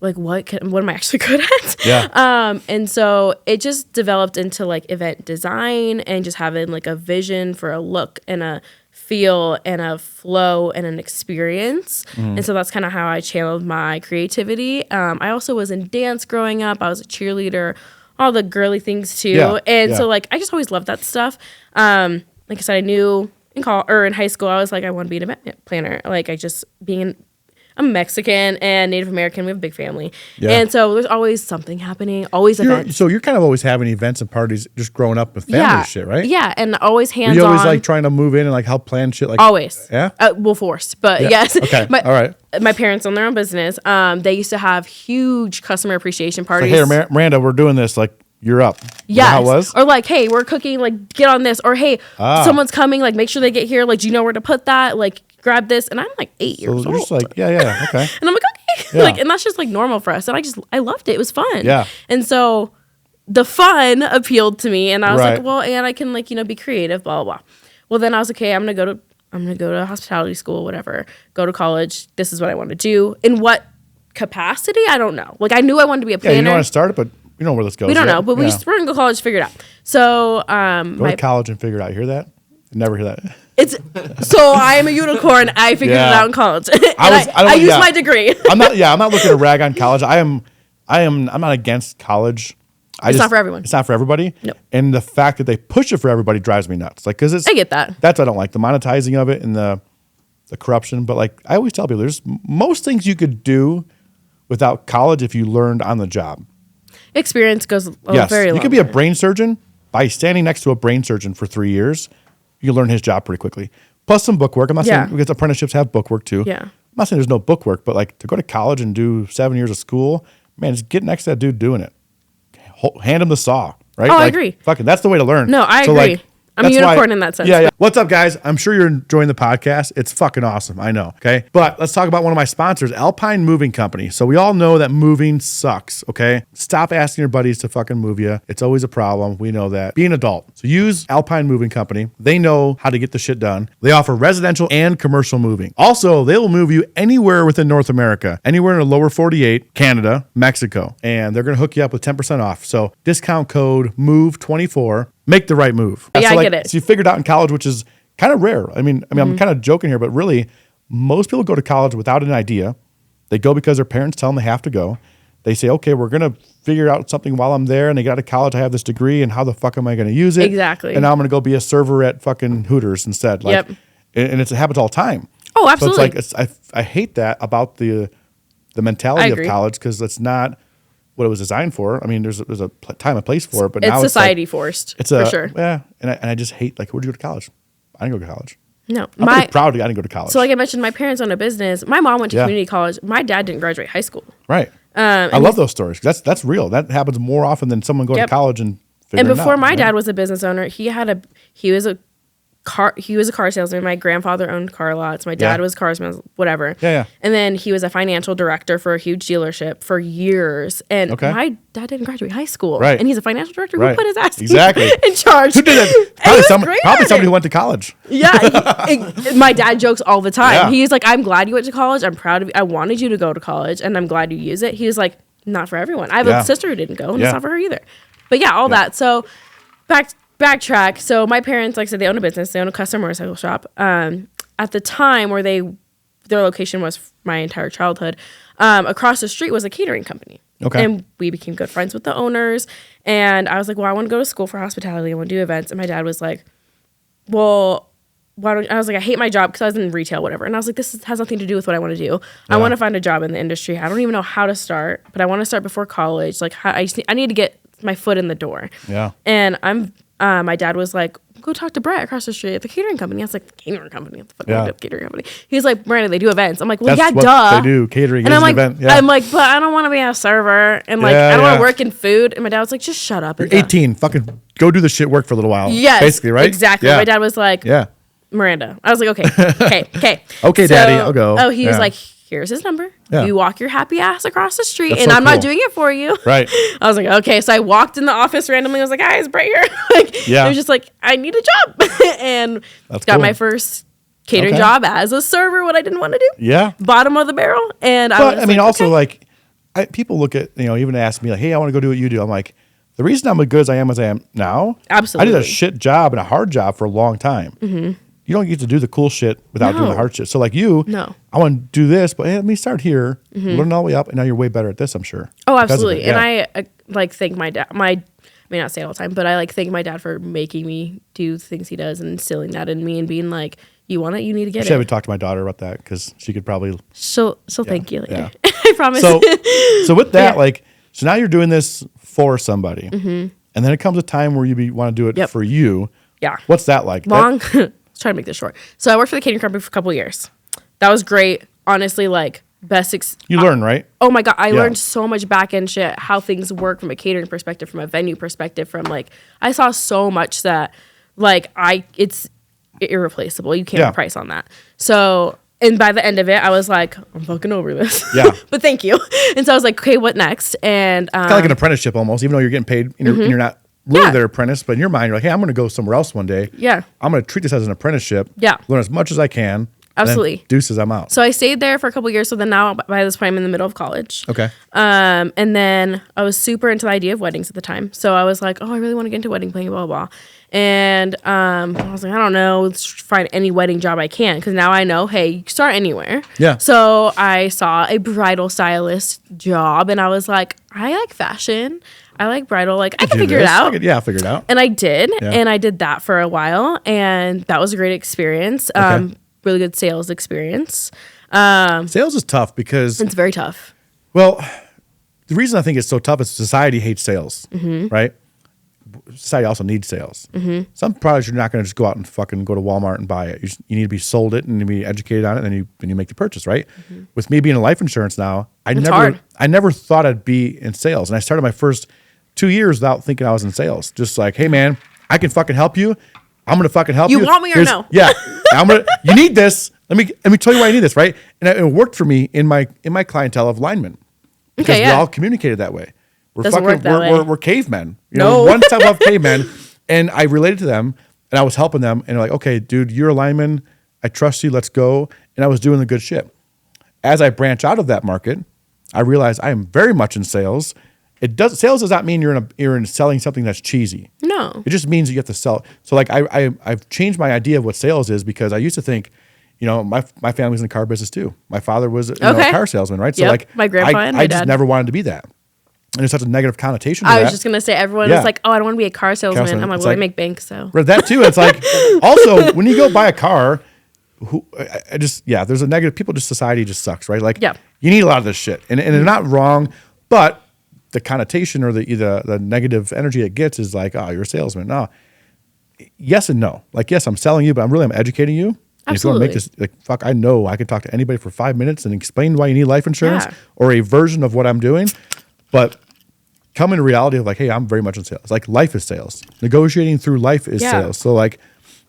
what am I actually good at? Yeah. And so it just developed into like event design and just having like a vision for a look and a feel and a flow and an experience. And so that's kind of how I channeled my creativity. I also was in dance growing up. I was a cheerleader, all the girly things too. So like I just always loved that stuff. Like I said, I knew in high school, I was like, I want to be an event planner. Like I'm Mexican and Native American. We have a big family. Yeah. And so there's always something happening, always events. So you're kind of always having events and parties just growing up with family shit, right? Yeah, and always hands-on. Were you always like trying to move in and like help plan shit? Like always. Yeah? Well, forced, but yes. Okay, all right. My parents own their own business. They used to have huge customer appreciation parties. Like, hey, Miranda, we're doing this. Like, you're up. Yeah. How it was? Or like, hey, we're cooking. Like, get on this. Or hey, someone's coming. Like, make sure they get here. Like, do you know where to put that? Like, grab this. And I'm like 8 years old. You're just like, yeah, okay. And I'm like, okay. Like, and that's just like normal for us. And I loved it. It was fun. Yeah. And so the fun appealed to me. And I was like, well, and I can like, be creative, blah, blah, blah. Well, then I was like, okay, I'm going to go to hospitality school, whatever, go to college. This is what I want to do. In what capacity? I don't know. Like, I knew I wanted to be a planner. Yeah, you know how to start it, but you know where this goes. We don't know, but we're going to go to college to figure it out. So, go to college and figure it out. You hear that? Never hear that. So I am a unicorn. I figured it out in college. I used my degree. I'm not looking to rag on college. I'm not against college. It's not for everyone. It's not for everybody. No. And the fact that they push it for everybody drives me nuts. Like, cause I get that. That's what I don't like, the monetizing of it and the corruption. But like, I always tell people, there's most things you could do without college if you learned on the job. experience goes a Yes, very long you could be a way. brain surgeon. By standing next to a brain surgeon for 3 years, you learn his job pretty quickly. Plus some bookwork. I'm not saying, because apprenticeships have bookwork too. Yeah. I'm not saying there's no bookwork, but like to go to college and do 7 years of school, man, just get next to that dude doing it. Hand him the saw, right? Oh, I agree. Fucking, that's the way to learn. No, I agree. I'm a that's unicorn in that sense. Yeah. What's up, guys? I'm sure you're enjoying the podcast. It's fucking awesome. I know. Okay. But let's talk about one of my sponsors, Alpine Moving Company. So we all know that moving sucks. Okay. Stop asking your buddies to fucking move you. It's always a problem. We know that. Be an adult. So use Alpine Moving Company. They know how to get the shit done. They offer residential and commercial moving. Also, they will move you anywhere within North America, anywhere in the lower 48, Canada, Mexico. And they're going to hook you up with 10% off. So discount code MOVE24. Make the right move. Yeah, I get it. So you figured out in college, which is kind of rare. I mean, I'm kind of joking here, but really, most people go to college without an idea. They go because their parents tell them they have to go. They say, okay, we're going to figure out something while I'm there. And they got out of college, I have this degree, and how the fuck am I going to use it? Exactly. And now I'm going to go be a server at fucking Hooters instead. Like, and it happens all the time. Oh, absolutely. So it's like, I hate that about the mentality of college, because it's not what it was designed for. I mean, there's a time and place for it, but it's now society it's like, forced. it's for sure. Yeah, and I just hate, like, where'd you go to college? I didn't go to college. No, I'm pretty proud I didn't go to college. So like I mentioned, my parents own a business. My mom went to community college. My dad didn't graduate high school. Right. I love those stories. That's real. That happens more often than someone going to college and figuring it out. And before my dad was a business owner, he was a car salesman. My grandfather owned car lots. My dad was car salesman, whatever. Yeah. And then he was a financial director for a huge dealership for years. And my dad didn't graduate high school. Right. And he's a financial director. Who put his ass exactly in charge? Who did that? Probably somebody who went to college. Yeah. My dad jokes all the time. Yeah. He's like, I'm glad you went to college. I'm proud of you. I wanted you to go to college, and I'm glad you use it. He was like, not for everyone. I have a sister who didn't go, and it's not for her either. But all that. So backtrack. So my parents, like I said, they own a business. They own a custom motorcycle shop. At the time where their location was my entire childhood, across the street was a catering company. Okay. And we became good friends with the owners. And I was like, well, I want to go to school for hospitality. I want to do events. And my dad was like, well, why don't I was like, I hate my job because I was in retail, whatever. And I was like, this has nothing to do with what I want to do. I want to find a job in the industry. I don't even know how to start, but I want to start before college. Like, I need to get my foot in the door. Yeah. And my dad was like, go talk to Brett across the street at the catering company. I was like, the catering company? What the fuck do I do at the catering company? He's like, Miranda, they do events. I'm like, well, That's yeah, duh. They do. Catering and is I'm like, an event. Yeah. I'm like, but I don't want to be a server. And like, I don't want to work in food. And my dad was like, just shut up. You're 18. Fucking go do the shit work for a little while. Yes. Basically, right? Exactly. Yeah. My dad was like, Miranda. I was like, okay. Okay, Daddy, I'll go. Oh, he was like, here's his number. Yeah. You walk your happy ass across the street, That's and so I'm cool. not doing it for you. Right. I was like, okay. So I walked in the office randomly. I was like, hi, is Brett here? It was just like, I need a job. And got my first catering job as a server, what I didn't want to do. Yeah. Bottom of the barrel. And I mean, also, like, people look at, even ask me, like, hey, I want to go do what you do. I'm like, the reason I'm as good as I am now, absolutely, I did a shit job and a hard job for a long time. Mm-hmm. You don't get to do the cool shit without doing the hard shit. So like I want to do this, but hey, let me start here, learn all the way up, and now you're way better at this, I'm sure. Oh, absolutely. And I thank my dad. I may not say it all the time, but I thank my dad for making me do things he does and instilling that in me and being like, you want it, you need to get it. Should we talk to my daughter about that? Because she could probably. She'll thank you later. Yeah. I promise. So with that, so now you're doing this for somebody, and then it comes a time where you want to do it for you. Yeah. What's that like? Let's try to make this short. So I worked for the catering company for a couple of years. That was great. Honestly, like you learn, right? Oh my God. I learned so much back end shit, how things work from a catering perspective, from a venue perspective, from I saw so much that it's irreplaceable. You can't price on that. So, and by the end of it, I was like, I'm fucking over this. Yeah. But thank you. And so I was like, okay, what next? And kind of like an apprenticeship almost, even though you're getting paid and you're not really their apprentice, but in your mind, you're like, hey, I'm going to go somewhere else one day. Yeah. I'm going to treat this as an apprenticeship. Yeah. Learn as much as I can. Absolutely. Deuces, I'm out. So I stayed there for a couple of years. So then now, by this point, I'm in the middle of college. Okay. And then I was super into the idea of weddings at the time. So I was like, oh, I really want to get into wedding planning, blah, blah, blah. And I was like, I don't know, let's find any wedding job I can. Because now I know, hey, you can start anywhere. Yeah. So I saw a bridal stylist job. And I was like, I like fashion. I like bridal. I can figure it out. Figure it out. And I did. Yeah. And I did that for a while. And that was a great experience. Really good sales experience. Sales is tough because it's very tough. Well, the reason I think it's so tough is society hates sales, right? Society also needs sales. Some products you're not going to just go out and fucking go to Walmart and buy it. You need to be sold it and to be educated on it, and then you make the purchase, right? With me being in life insurance now, I never thought I'd be in sales, and I started my first 2 years without thinking I was in sales. Just like, hey man, I can fucking help you. I'm gonna fucking help you. You want me or no? Yeah, you need this. Let me tell you why I need this, right? And it worked for me in my clientele of linemen because we all communicated that way. We're cavemen. One step above cavemen. And I related to them and I was helping them and they're like, okay, dude, you're a lineman. I trust you. Let's go. And I was doing the good shit. As I branch out of that market, I realized I am very much in sales. Sales does not mean you're in selling something that's cheesy. No. It just means you have to sell. So like I've changed my idea of what sales is because I used to think, my family's in the car business too. My father was a car salesman, right? So like my grandpa and my I dad. just never wanted to be that. And there's such a negative connotation to I that. was just going to say, everyone is like, oh, I don't want to be a car salesman. I'm like, well, I make bank, so. But that too, it's like, also, when you go buy a car, there's a negative, society just sucks, right? Like, you need a lot of this shit. And they're not wrong, but the connotation or the negative energy it gets is like, oh, you're a salesman. No. Yes and no. Like, yes, I'm selling you, but I'm educating you. And if you want to make this, I know I can talk to anybody for 5 minutes and explain why you need life insurance or a version of what I'm doing. But come into reality of like, hey, I'm very much in sales. Like life is sales. Negotiating through life is sales. So like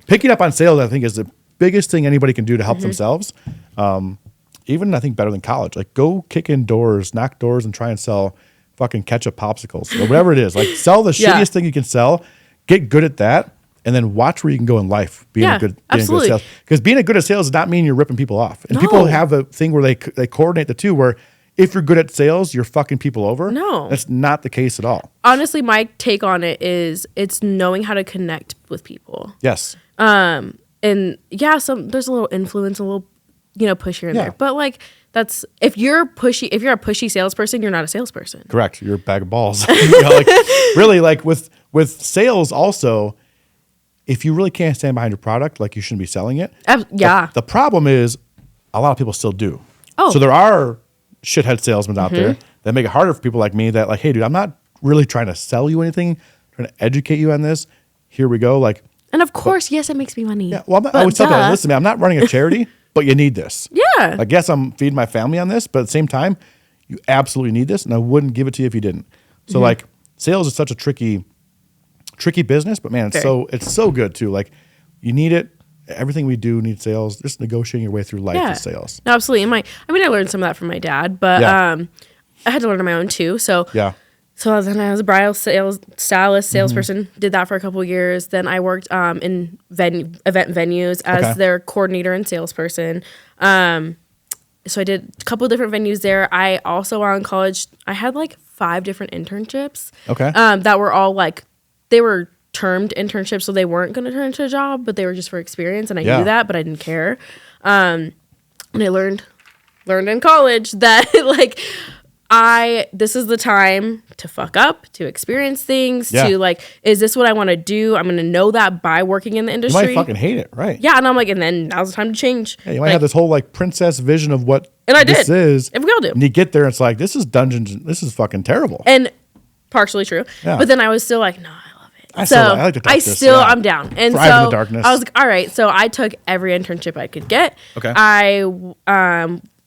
picking up on sales, I think is the biggest thing anybody can do to help themselves. Even I think better than college. Like go kick in doors, knock doors and try and sell fucking ketchup popsicles or whatever it is. Like sell the shittiest thing you can sell, get good at that. And then watch where you can go in life being a good at sales. Because being good at sales does not mean you're ripping people off. And people have a thing where they coordinate the two where if you're good at sales, you're fucking people over. No. That's not the case at all. Honestly, my take on it is it's knowing how to connect with people. Yes. And there's a little influence, a little, push here and there. But like that's if you're a pushy salesperson, you're not a salesperson. Correct. You're a bag of balls. Really like with sales also, if you really can't stand behind your product, like you shouldn't be selling it. The problem is a lot of people still do. Oh. So there are shithead salesmen out there that make it harder for people like me that like, hey, dude, I'm not really trying to sell you anything. I'm trying to educate you on this. Here we go. Like, and of course, yes, it makes me money. Yeah. Well, I would tell them, listen, man, I'm not running a charity, but you need this. Yeah. Like, yes, I'm feeding my family on this, but at the same time, you absolutely need this, and I wouldn't give it to you if you didn't. So like, sales is such a tricky business, but man, it's so good too. Like, you need it. Everything we do needs sales. Just negotiating your way through life is sales. No, absolutely. And I learned some of that from my dad, but I had to learn on my own too. So So then I was a bridal stylist, salesperson. Did that for a couple of years. Then I worked in event venues as their coordinator and salesperson. So I did a couple of different venues there. I also, while in college, I had like 5 different internships. That were all like, they were termed internships, so they weren't going to turn into a job, but they were just for experience, and I knew that, but I didn't care. And I learned in college that like this is the time to fuck up, to experience things, to like, is this what I want to do? I'm going to know that by working in the industry. You might fucking hate it, right? Yeah, and I'm like, and then now's the time to change. Yeah, you might have this whole like princess vision of what this is. And we all do. And you get there and it's like, this is dungeons. This is fucking terrible. And partially true. Yeah. But then I was still like, no, I love it. I like the darkness. I'm down. And Thrive in the darkness. I was like, all right. So I took every internship I could get. I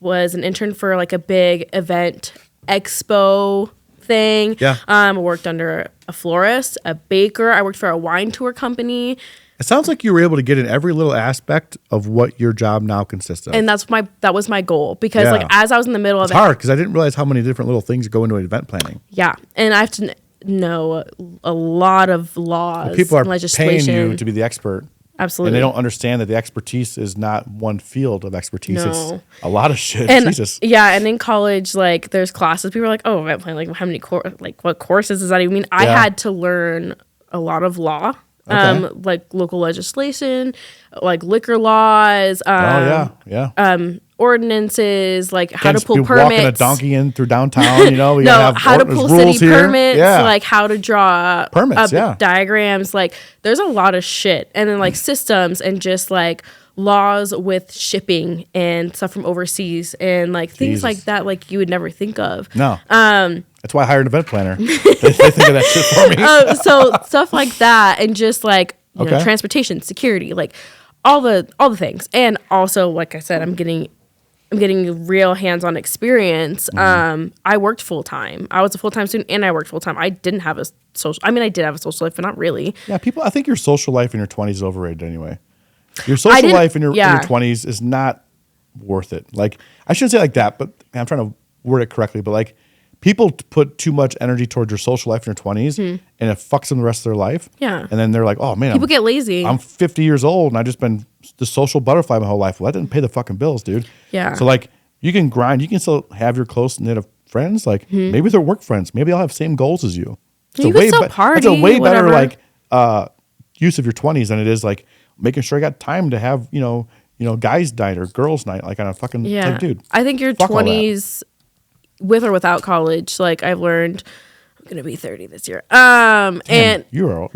was an intern for like a big event expo thing. I worked under a florist, a baker. I worked for a wine tour company. It sounds like you were able to get in every little aspect of what your job now consists of. And that was my goal because like as I was in the middle of it. It's hard because I didn't realize how many different little things go into event planning. Yeah. And I have to know a lot of laws. Well, people are legislation. Paying you to be the expert. Absolutely. And they don't understand that the expertise is not one field of expertise. No. It's a lot of shit. And, Jesus. Yeah, and in college, like, there's classes. People are like, oh, event planning, like, how many what courses does that even mean? I had to learn a lot of law, like local legislation, like liquor laws. Ordinances, like how to pull permits. Walking a donkey in through downtown, you know. We have how to pull city permits, like how to draw permits, diagrams. Like there's a lot of shit, and then like systems and just like laws with shipping and stuff from overseas and like things like that, like you would never think of. No, That's why I hired an event planner. they think of that shit for me. So stuff like that, and just like you know, Okay. transportation, security, like all the things. And also, like I said, I'm getting real hands-on experience. I worked full-time. I was a full-time student and I worked full-time. I didn't have a social, I mean, I did have a social life, but not really. Yeah, I think your social life in your 20s is overrated anyway. Your social life in your 20s is not worth it. Like, I shouldn't say it like that, but I'm trying to word it correctly, but like, people put too much energy towards your social life in your 20s and it fucks them the rest of their life. Yeah. And then they're like, oh man, People get lazy. I'm 50 years old and I've just been the social butterfly my whole life. Well, that didn't pay the fucking bills, dude. Yeah. So like, you can grind, you can still have your close knit of friends. Like maybe they're work friends. Maybe they'll have same goals as you. It's You can still party, It's a way better whatever. like use of your 20s than it is like making sure I got time to have, you know, guys night or girls night, like on a fucking like, dude. I think your fuck all that. 20s, with or without college, like I've learned, I'm gonna be 30 this year. And You were old.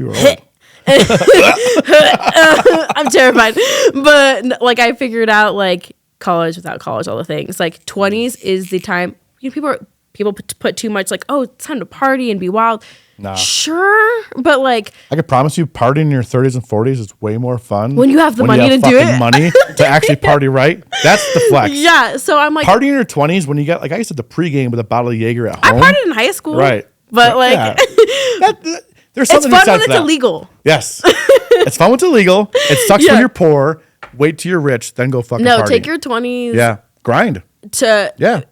I'm terrified. But like I figured out like college without college, all the things. Like 20s is the time. You know, people put too much like, oh, it's time to party and be wild. Nah. Sure, but like I could promise you, partying in your 30s and 40s is way more fun when you have the when money you have to do fucking it. money to actually party right. That's the flex. Yeah, so I'm like, Partying in your 20s when you got like I used to the pregame with a bottle of Jaeger at I home. partied in high school, Right. But like, Yeah. There's it's something fun to when that. it's illegal. Yes. It's fun when it's illegal. It sucks Yeah. when you're poor. Wait till you're rich, then go fucking No, party. take your 20s. Yeah. Grind. To Yeah.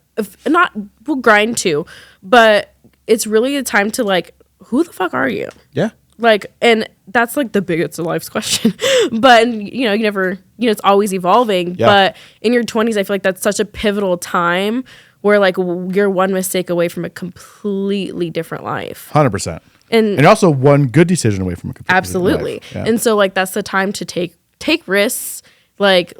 we'll grind too, but it's really a time to like, who the fuck are you? Yeah. Like, and that's like the biggest of life's question. But you know, you never, you know, it's always evolving. Yeah. But in your 20s, I feel like that's such a pivotal time where like you're one mistake away from a completely different life. 100%. And also one good decision away from a completely absolutely. different life. Yeah. And so like that's the time to take risks, like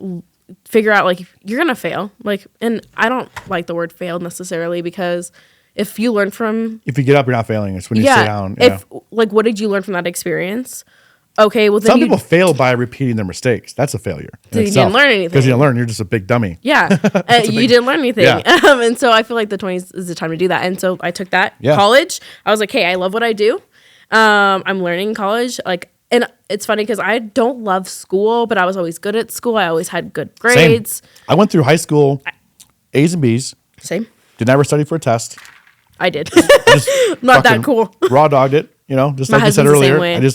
figure out like you're gonna fail. Like, and I don't like the word fail necessarily, because if you learn from if you get up, you're not failing. It's when you sit down. Yeah. If like, what did you learn from that experience? Okay, well then Some people fail by repeating their mistakes. That's a failure. So you didn't learn anything. Because you didn't learn. You're just a big dummy. Yeah, you didn't learn anything. Yeah. And so I feel like the 20s is the time to do that. And so I took that Yeah. college. I was like, hey, I love what I do. I'm learning in college. Like, and it's funny because I don't love school, but I was always good at school. I always had good grades. Same. I went through high school, A's and B's. Same. Did never study for a test. I did. Just Not that fucking cool. Raw dogged it, just My like you said husband's the same earlier. way.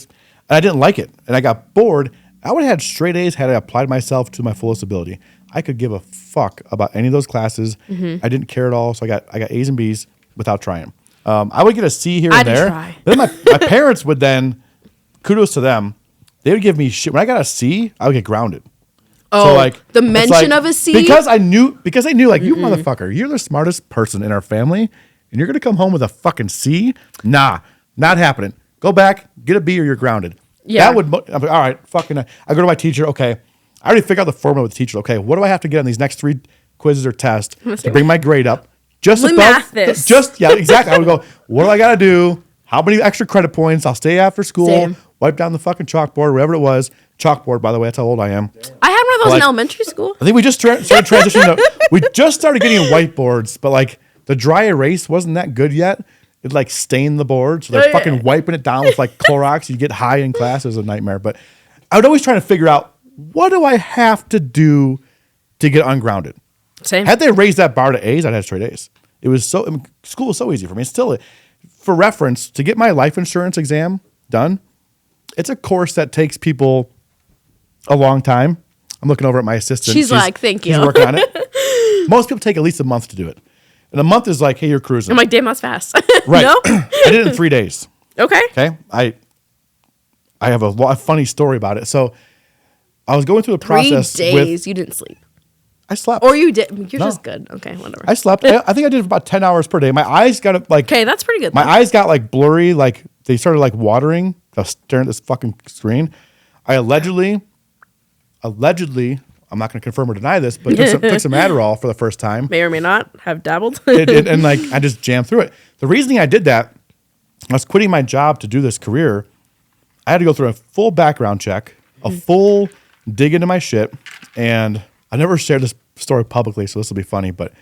I didn't like it. And I got bored. I would have had straight A's had I applied myself to my fullest ability. I could give a fuck about any of those classes. Mm-hmm. I didn't care at all. So I got A's and B's without trying. I would get a C here and I'd there. try. But then my parents would then, kudos to them, they would give me shit. When I got a C, I would get grounded. Oh, the it's mention of a C? Because I knew like, you motherfucker, you're the smartest person in our family and you're going to come home with a fucking C? Nah, not happening. Go back, get a B or you're grounded. Yeah. That would, I'm like, all right, fucking, I go to my teacher. Okay. I already figured out the formula with the teacher. Okay. What do I have to get on these next 3 quizzes or tests to bring my grade up? Just We above, math this. yeah, exactly. I would go, what do I got to do? How many extra credit points? I'll stay after school, Same. wipe down the fucking chalkboard, whatever it was. Chalkboard, by the way, that's how old I am. I had one of those Like- in elementary school. I think we just started transitioning we just started getting whiteboards, but like the dry erase wasn't that good yet. It like stained the board. So they're Yeah. fucking wiping it down with like Clorox. You get high in class. It was a nightmare. But I would always try to figure out, what do I have to do to get ungrounded? Same. Had they raised that bar to A's, I'd have straight A's. It was school was so easy for me. It's still, for reference, to get my life insurance exam done, it's a course that takes people a long time. I'm looking over at my assistant. She's like, thank you. She's working on it. Most people take at least a month to do it. And a month is like, hey, you're cruising. I'm like, damn, that's fast. Right. No? I did it in 3 days. Okay. Okay. I have a funny story about it. So I was going through the 3 process days. You didn't sleep. I slept. Or you did. You're No. just good. Okay, whatever. I slept. I think I did about 10 hours per day. My eyes got like, Okay, that's pretty good. my then. eyes got like blurry. Like they started like watering. I was staring at this fucking screen. I allegedly, I'm not going to confirm or deny this, but took some Adderall for the first time. May or may not have dabbled. And like I just jammed through it. The reasoning I did that, I was quitting my job to do this career. I had to go through a full background check, a full dig into my shit, and I never shared this story publicly, so this will be funny. But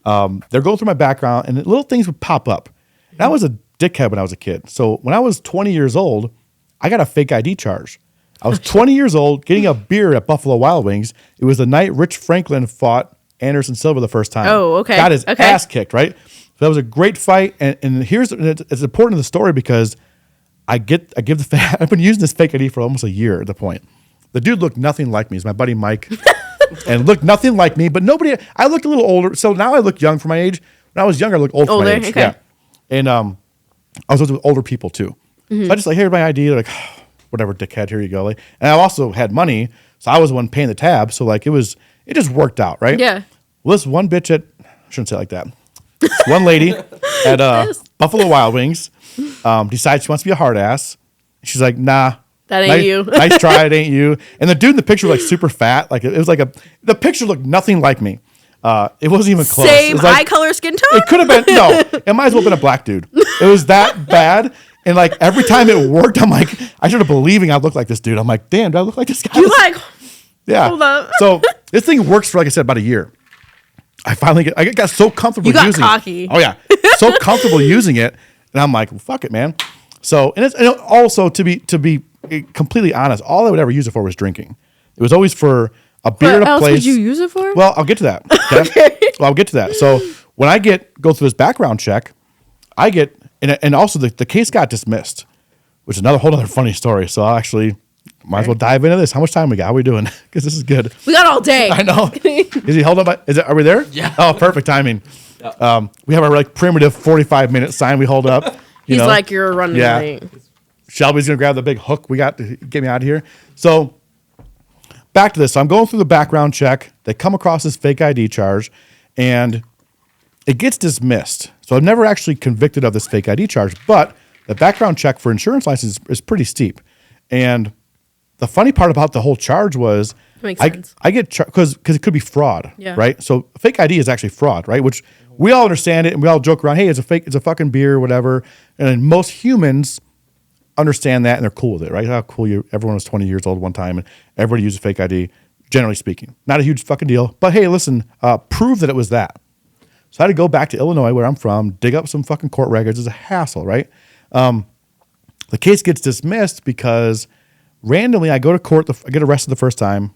they're going through my background, and little things would pop up. And I was a dickhead when I was a kid. So when I was 20 years old, I got a fake ID charge. I was 20 years old getting a beer at Buffalo Wild Wings. It was the night Rich Franklin fought Anderson Silva the first time. Oh, okay. Got his ass kicked, right? So that was a great fight. And it's important to the story because I've been using this fake ID for almost a year at the point. The dude looked nothing like me. He's my buddy Mike. And looked nothing like me, but I looked a little older. So now I look young for my age. When I was younger, I looked old for my age. Okay. Yeah. And I was with older people too. So I just like, here's my ID. They're like, whatever, dickhead, here you go. Like, and I also had money, so I was the one paying the tab. So like it just worked out, right? Yeah. Well, this one bitch I shouldn't say it like that. This one lady at Buffalo Wild Wings decides she wants to be a hard ass. She's like, nah. That ain't you. Nice try, it ain't you. And the dude in the picture was like super fat. Like it was like the picture looked nothing like me. It wasn't even close. Same like, eye color, skin tone? It could have been, no, it might as well have been a black dude. It was that bad. And like every time it worked, I'm like, I started believing I looked like this dude. I'm like, damn, do I look like this guy? You like, yeah. hold up. So this thing works for, like I said, about a year. I got so comfortable using it. You got cocky. Oh yeah. So comfortable using it. And I'm like, well, fuck it, man. So, and also to be completely honest, all I would ever use it for was drinking. It was always for a beer at a place. What else would you use it for? Well, I'll get to that. Okay. Well, I'll get to that. So when I go through this background check, I get, and also the case got dismissed, which is whole other funny story. So I'll actually might as well dive into this. How much time we got? How are we doing? Because this is good. We got all day. I know. Is he holding up? Are we there? Yeah. Oh, perfect timing. Yeah. We have our like primitive 45-minute sign we hold up. He's like, you're running late. Shelby's going to grab the big hook we got to get me out of here. So back to this. So I'm going through the background check. They come across this fake ID charge, and it gets dismissed. So I'm never actually convicted of this fake ID charge, but the background check for insurance license is pretty steep. And the funny part about the whole charge was I get charged because it could be fraud, right? So fake ID is actually fraud, right? Which we all understand it, and we all joke around, hey, it's a fucking beer or whatever. And most humans understand that, and they're cool with it, right? How cool everyone was 20 years old one time, and everybody uses fake ID, generally speaking. Not a huge fucking deal. But hey, listen, prove that it was that. So I had to go back to Illinois, where I'm from, dig up some fucking court records. It's a hassle, right? The case gets dismissed because randomly I go to court, I get arrested the first time,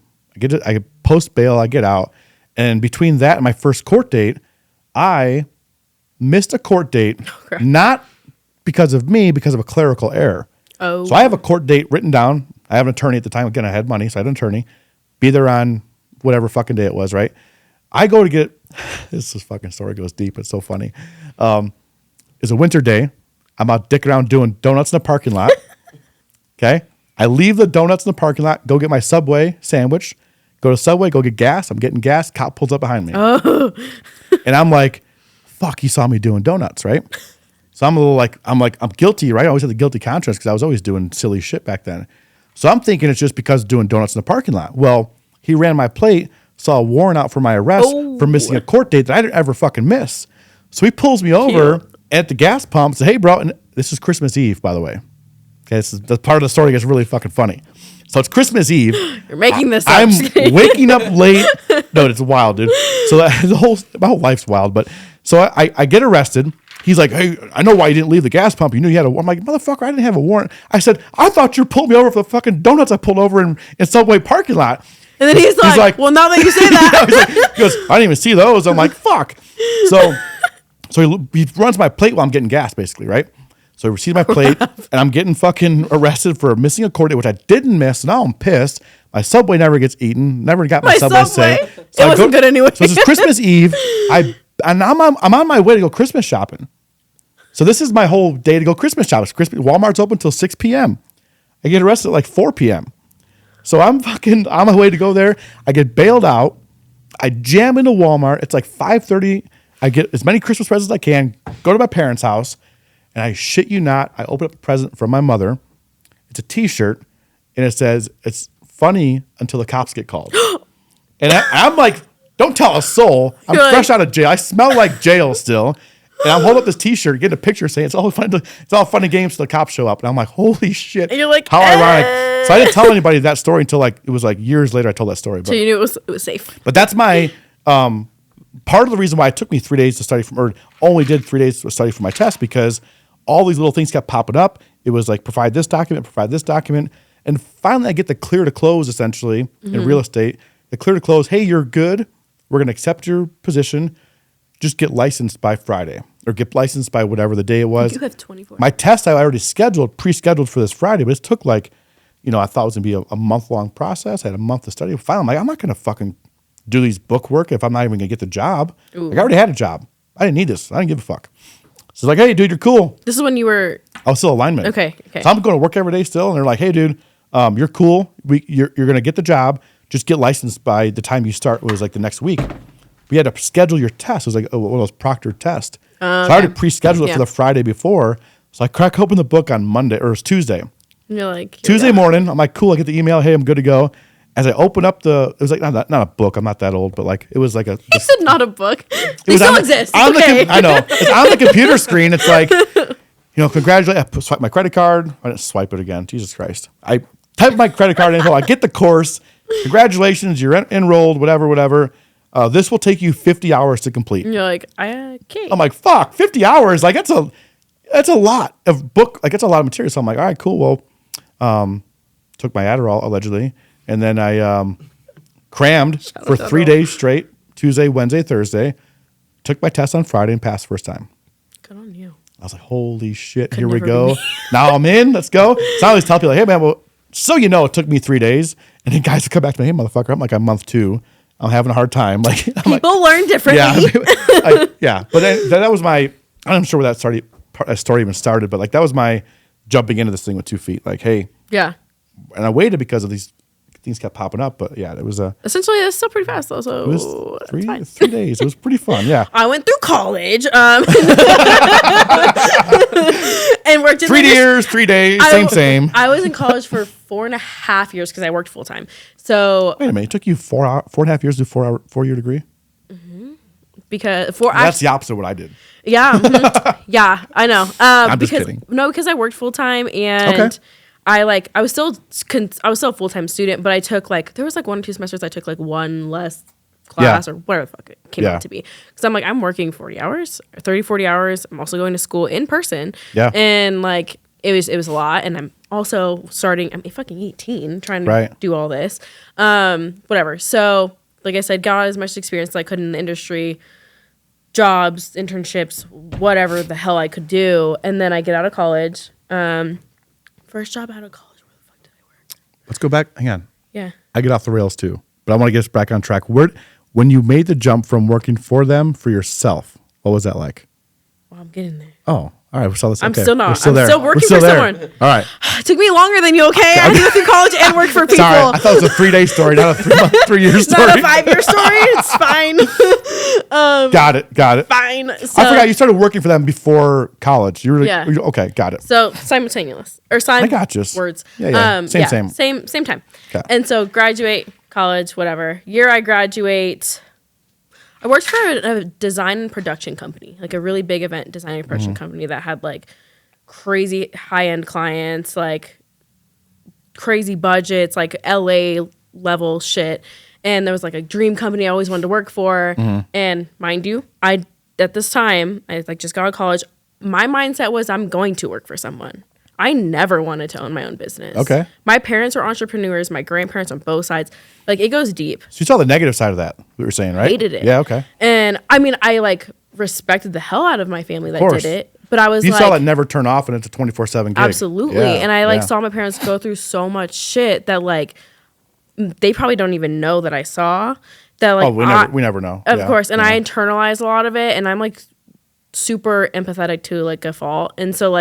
I post bail, I get out, and between that and my first court date, I missed a court date, not because of me, because of a clerical error. Oh. So I have a court date written down. I have an attorney at the time. Again, I had money, so I had an attorney. Be there on whatever fucking day it was, right? I go to get, this fucking story goes deep. It's so funny. It's a winter day. I'm out dicking around doing donuts in the parking lot. Okay? I leave the donuts in the parking lot, go get my Subway sandwich, go to Subway, go get gas. I'm getting gas. Cop pulls up behind me. Oh. And I'm like, fuck, he saw me doing donuts, right? So I'm a little like, I'm guilty, right? I always had the guilty conscience because I was always doing silly shit back then. So I'm thinking it's just because doing donuts in the parking lot. Well, he ran my plate, saw a warrant out for my arrest for missing a court date that I didn't ever fucking miss. So he pulls me over at the gas pump, says, hey, bro, and this is Christmas Eve, by the way. Okay, this is the part of the story gets really fucking funny. So it's Christmas Eve. You're making this up. I'm waking up late. No, it's wild, dude. So my whole life's wild. But so I get arrested. He's like, hey, I know why you didn't leave the gas pump. You knew you had a warrant. I'm like, motherfucker, I didn't have a warrant. I said, I thought you pulled me over for the fucking donuts I pulled over in Subway parking lot. And then he's like, well, now that you say that. He goes, I didn't even see those. I'm like, fuck. So he runs my plate while I'm getting gas, basically, right? So he receives my plate, and I'm getting fucking arrested for missing a court date, which I didn't miss. Now I'm pissed. My Subway never gets eaten. Never got my Subway say. So it wasn't good anyway. So this is Christmas Eve. I'm on my way to go Christmas shopping. So this is my whole day to go Christmas shopping. Walmart's open until 6 p.m. I get arrested at like 4 p.m. So I'm fucking on my way to go there. I get bailed out. I jam into Walmart. It's like 5:30. I get as many Christmas presents as I can. Go to my parents' house. And I shit you not, I open up a present from my mother. It's a T-shirt, and it says, it's funny until the cops get called. And I'm like, don't tell a soul. I'm fresh out of jail. I smell like jail still. And I'm holding up this T-shirt, getting a picture saying, it's all fun and games till the cops show up. And I'm like, holy shit. And you're like, how ironic. So I didn't tell anybody that story until it was like years later I told that story. But, so you knew it was safe. But that's my part of the reason why it took me 3 days to study or only did 3 days to study for my test, because all these little things kept popping up. It was like, provide this document. And finally I get the clear to close, essentially, in real estate. The clear to close, hey, you're good. We're going to accept your position. Just get licensed by Friday, or get licensed by whatever the day it was. You have 24. My test I already pre-scheduled for this Friday, but it took I thought it was going to be a month-long process. I had a month to study. Finally, I'm like, I'm not going to fucking do these book work if I'm not even going to get the job. Like, I already had a job. I didn't need this. I didn't give a fuck. So it's like, hey, dude, you're cool. This is when you were... I was still a lineman. Okay. So I'm going to work every day still, and they're like, hey, dude, you're cool. You're going to get the job. Just get licensed by the time you start. It was like the next week. We had to schedule your test. It was like one of those proctored tests. So I already pre-scheduled it for the Friday before. So I crack open the book on Monday, or it was Tuesday. And you're like... Tuesday morning, I'm like, cool. I get the email. Hey, I'm good to go. As I open up it was like, not a book. I'm not that old, but like, it was like a... You said not a book. They was still exist. I know. It's on the computer screen. It's like, congratulations. I swipe my credit card. I didn't swipe it again. Jesus Christ. I type my credit card info. I get the course. Congratulations. You're enrolled, whatever. This will take you 50 hours to complete. And you're like, okay. I'm like, fuck, 50 hours. Like, that's a lot of book. Like, it's a lot of material. So I'm like, all right, cool. Well, took my Adderall allegedly. And then I crammed for 3 days straight, Tuesday, Wednesday, Thursday. Took my test on Friday and passed first time. Good on you. I was like, holy shit, here we go. Now I'm in, let's go. So I always tell people, like, hey, man, well, so it took me 3 days. And then guys would come back to me, hey, motherfucker, I'm like, I'm month 2. I'm having a hard time. Like, people learn differently. Yeah. But then, that was I'm not sure where that story even started, but like, that was my jumping into this thing with 2 feet. Like, hey. Yeah. And I waited because of these things kept popping up, but yeah, it was essentially it's still pretty fast though. So it was 3 days. It was pretty fun. Yeah, I went through college and worked in 3 years, 3 days, same. I was in college for 4.5 years because I worked full time. So wait a minute, it took you 4.5 years to do 4-year degree? Because that's the opposite of what I did. Yeah, yeah, I know. I'm just kidding. No, because I worked full time and. Okay. I was still a full-time student, but I took there was 1 or 2 semesters I took one less class or whatever the fuck it came out to be. Because I'm working 40 hours, 40 hours. I'm also going to school in person. Yeah. And it was a lot. And I'm also I'm fucking 18 trying to do all this. Whatever. So like I said, got as much experience as I could in the industry, jobs, internships, whatever the hell I could do. And then I get out of college. First job out of college. Where the fuck did I work? Let's go back. Hang on. Yeah. I get off the rails too, but I want to get us back on track. When you made the jump from working for them for yourself, what was that like? Well, I'm getting there. Oh, all right. We saw this. I'm still not. I'm still working for someone. All right. It took me longer than you. Okay. I had to go through college and work for people. Sorry, I thought it was a 3-day story, not a 3-year story. Not a 5-year story. It's fine. Got it. Fine. So, I forgot you started working for them before college. Okay. Got it. So simultaneous or I got you. Words. Yeah. Same time. Okay. And so graduate college, whatever year I graduate. I worked for a design and production company, a really big event design and production company that had crazy high-end clients, crazy budgets, LA level shit. And there was a dream company I always wanted to work for. And mind you, at this time, I just got out of college. My mindset was I'm going to work for someone. I never wanted to own my own business. Okay. My parents were entrepreneurs. My grandparents on both sides. It goes deep. So you saw the negative side of that, we were saying, right? Hated it. Yeah, okay. And I respected the hell out of my family that did it. But I was you saw it never turn off and it's a 24/7 gig. Absolutely. Yeah, and I saw my parents go through so much shit that they probably don't even know that I saw. That we never know. Of course. And I internalized a lot of it, and I'm super empathetic to a fault. And so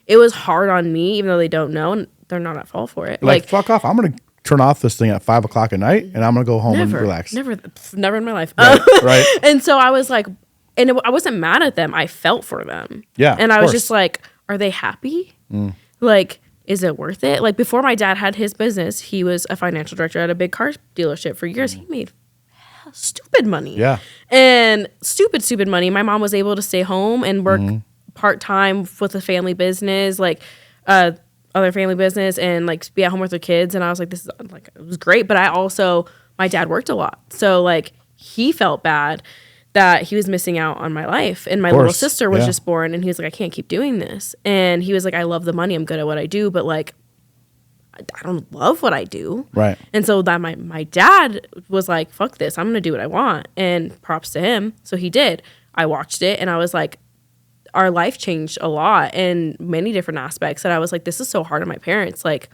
it was hard on me, even though they don't know and they're not at fault for it. Fuck off. I'm gonna turn off this thing at 5 o'clock at night and I'm gonna go home and relax. Never in my life. Right. And so I was I wasn't mad at them. I felt for them. Yeah. And I was just are they happy? Is it worth it? Before my dad had his business, he was a financial director at a big car dealership for years. He made stupid money. Yeah. And stupid money. My mom was able to stay home and work part-time with a family business, other family business, and be at home with her kids. And I was this is it was great. But my dad worked a lot. So he felt bad that he was missing out on my life. And my little sister was just born, and he was like, I can't keep doing this. And he was like, I love the money. I'm good at what I do, but like, I don't love what I do. Right. And so that my dad was like, fuck this. I'm going to do what I want. And props to him. So he did. I watched it and I was like, our life changed a lot in many different aspects. And I was like, this is so hard on my parents. Like,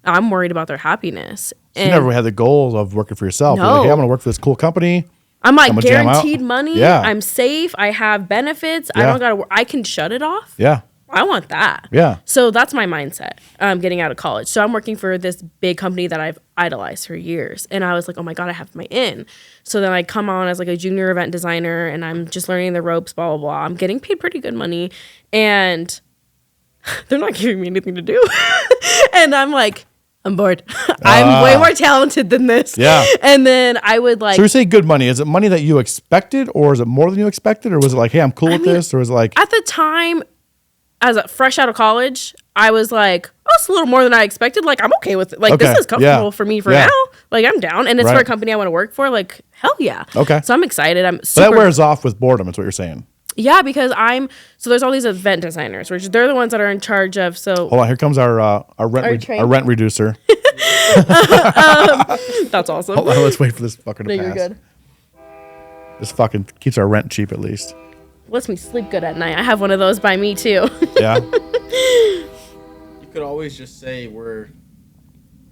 I'm worried about their happiness. So you never had the goal of working for yourself. No. You're like, hey, I'm going to work for this cool company. I'm like, guaranteed money. Yeah. I'm safe. I have benefits. I don't got to work. I can shut it off. Yeah. I want that. Yeah. So that's my mindset getting out of college. So I'm working for this big company that I've idolized for years. And I was like, oh my God, I have my in. So then I come on as like a junior event designer and I'm just learning the ropes, blah, blah, blah. I'm getting paid pretty good money. And they're not giving me anything to do. And I'm like, I'm bored. I'm way more talented than this. Yeah. And then I would like. So you're saying good money. Is it money that you expected, or is it more than you expected? Or was it like, hey, I'm cool with this? Or was it like. At the time, as a fresh out of college, I was like, oh, it's a little more than I expected. Like, I'm okay with it. Like, this is comfortable for me for now. Like, I'm down. And it's for a company I want to work for. Like, hell yeah. Okay. So I'm excited. I'm super. So that wears off with boredom, is what you're saying. Yeah, because so there's all these event designers, which they're the ones that are in charge of. So hold on, here comes our rent reducer. That's awesome. Hold on, let's wait for this fucker to pass. You're good. This fucking keeps our rent cheap at least. Lets me sleep good at night. I have one of those by me too. Yeah. You could always just say we're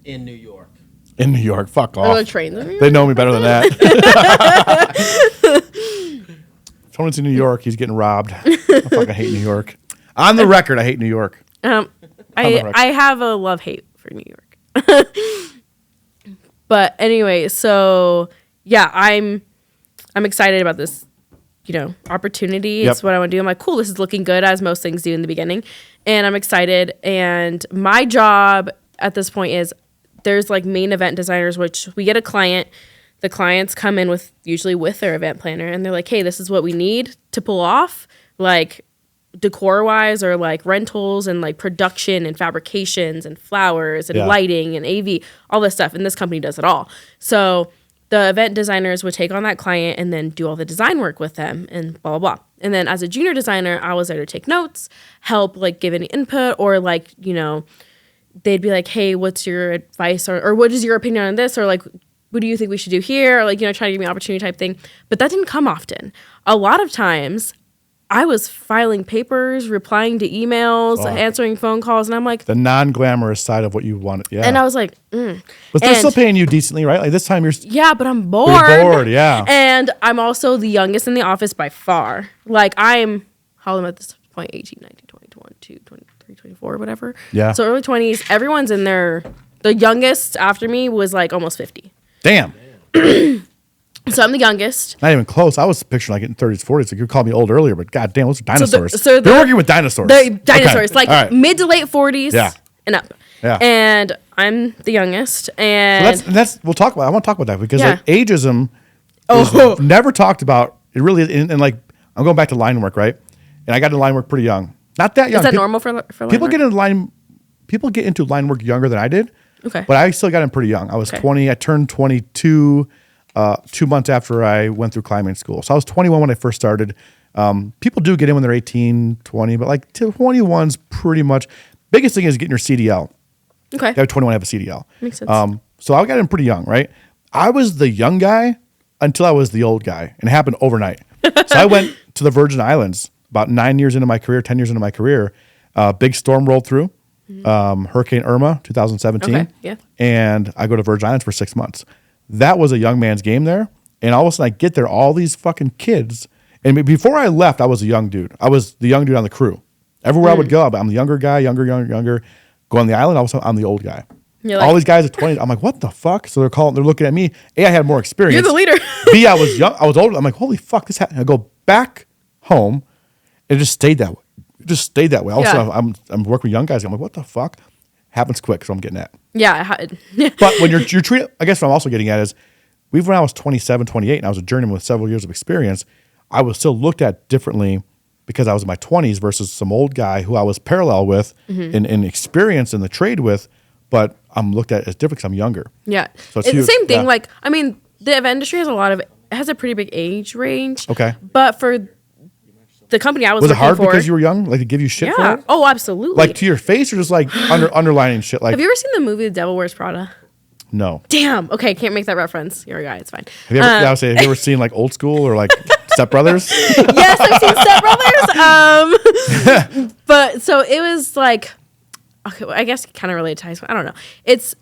in New York. In New York, fuck off. Are there trains in New York? They know me better than that. If someone's in New York, he's getting robbed. I fucking hate New York. On the record, I hate New York. I have a love-hate for New York. But anyway, so yeah, I'm excited about this, opportunity. It's what I want to do. I'm like, cool, this is looking good, as most things do in the beginning. And I'm excited. And my job at this point is there's like main event designers, which we get a client. The clients come in usually with their event planner, and they're like, hey, this is what we need to pull off, like decor wise, or like rentals and like production and fabrications and flowers and lighting and AV, all this stuff. And this company does it all. So the event designers would take on that client and then do all the design work with them and blah, blah, blah. And then as a junior designer, I was there to take notes, help like give any input, or like, they'd be like, hey, what's your advice, or what is your opinion on this? Or like, what do you think we should do here? Or like, try to give me an opportunity type thing. But that didn't come often. A lot of times I was filing papers, replying to emails, answering phone calls. And I'm like, the non-glamorous side of what you wanted. Yeah. And I was like, But they're still paying you decently, right? Like this time you're. Yeah, but I'm bored. You're bored, yeah. And I'm also the youngest in the office by far. Like how old am I at this point? 18, 19, 20, 22, 23, 24, whatever. Yeah. So early 20s, everyone's in the youngest after me was like almost 50. Damn. So I'm the youngest. Not even close. I was picturing like in 30s, 40s. Like you called me old earlier, but goddamn, those are dinosaurs. So they're working with dinosaurs. They're dinosaurs, okay. like mid to late 40s and up. Yeah. And I'm the youngest. And so that's we'll talk about. I want to talk about that because like ageism is never talked about. It really and like I'm going back to line work, right? And I got into line work pretty young. Not that young. Is that normal for line people work? People get into line work younger than I did. Okay. But I still got in pretty young. I was 20. I turned 22 2 months after I went through climbing school. So I was 21 when I first started. People do get in when they're 18, 20, but like 21's pretty much. Biggest thing is getting your CDL. Okay. I have 21, I have a CDL. Makes sense. So I got in pretty young, right? I was the young guy until I was the old guy, and it happened overnight. So I went to the Virgin Islands about 9 years into my career, 10 years into my career. Big storm rolled through, Hurricane Irma, 2017. Okay, yeah. And I go to Virgin Islands for 6 months. That was a young man's game there. And all of a sudden I get there, all these fucking kids. And before I left, I was a young dude. I was the young dude on the crew. Everywhere I would go, I'm the younger guy, younger. Go on the island, also I'm the old guy. All these guys are 20. I'm like, what the fuck? So they're looking at me. A, I had more experience. You're the leader. B, I was young. I was older. I'm like, holy fuck, this happened. I go back home, and it just stayed that way. Also, I'm working with young guys. I'm like, what the fuck? Happens quick, so I'm getting at. Yeah. But when you're treated, I guess what I'm also getting at is, when I was 27, 28, and I was a journeyman with several years of experience, I was still looked at differently because I was in my 20s versus some old guy who I was parallel with in experience in the trade with, but I'm looked at as different because I'm younger. Yeah. So it's the same thing. Yeah. Like, I mean, the event industry has a lot of has a pretty big age range. Okay. But for the company I was Was it working hard for, because you were young? Like to give you shit for yeah. it? Oh, absolutely. Like to your face or just like underlining shit? Like have you ever seen the movie The Devil Wears Prada? no. Damn. Okay, can't make that reference. You're a guy. It's fine. Have you ever, I would say, have you ever seen like Old School or like Step Brothers? Yes, I've seen Step Brothers. But so it was like, okay, well, I guess kind of related to high school. I don't know. It's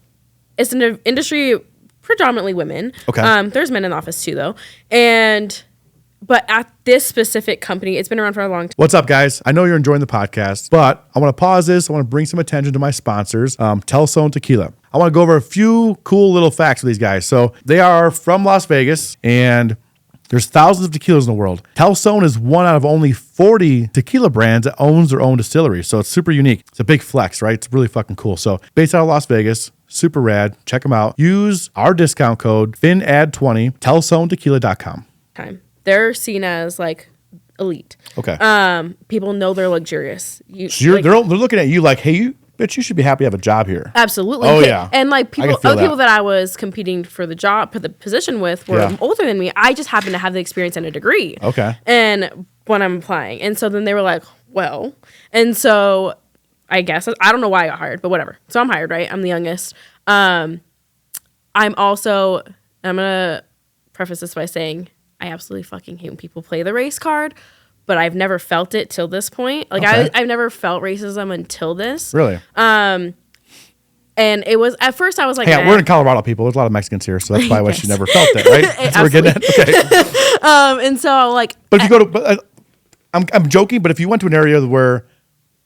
an industry predominantly women. Okay. There's men in the office too, though, but at this specific company, it's been around for a long time. What's up, guys? I know you're enjoying the podcast, but I want to pause this. I want to bring some attention to my sponsors, Tequila. I want to go over a few cool little facts with these guys. So they are from Las Vegas, and there's thousands of tequilas in the world. Telson is one out of only 40 tequila brands that owns their own distillery. So it's super unique. It's a big flex, right? It's really fucking cool. So based out of Las Vegas, super rad. Check them out. Use our discount code FINAD20, TelsonTequila.com. Time. They're seen as like elite. Okay. People know they're luxurious. So they're looking at you like, hey, you should be happy to have a job here. Absolutely. Oh, yeah. And like I can people, feel other that. people that I was competing for the position with were Yeah. older than me. I just happened to have the experience and a degree. Okay. And when I'm applying. And so then they were like, well, and so I guess, I don't know why I got hired, but whatever. So I'm hired, right? I'm the youngest. I'm going to preface this by saying I absolutely fucking hate when people play the race card, but I've never felt it till this point. Like Okay. I've never felt racism until this. Really? And it was, at first I was like, Hey, we're in Colorado, people. There's a lot of Mexicans here, so that's probably why she never felt it, right? That's what we're getting at. Okay. and so like, But if you go to, I'm joking, but if you went to an area where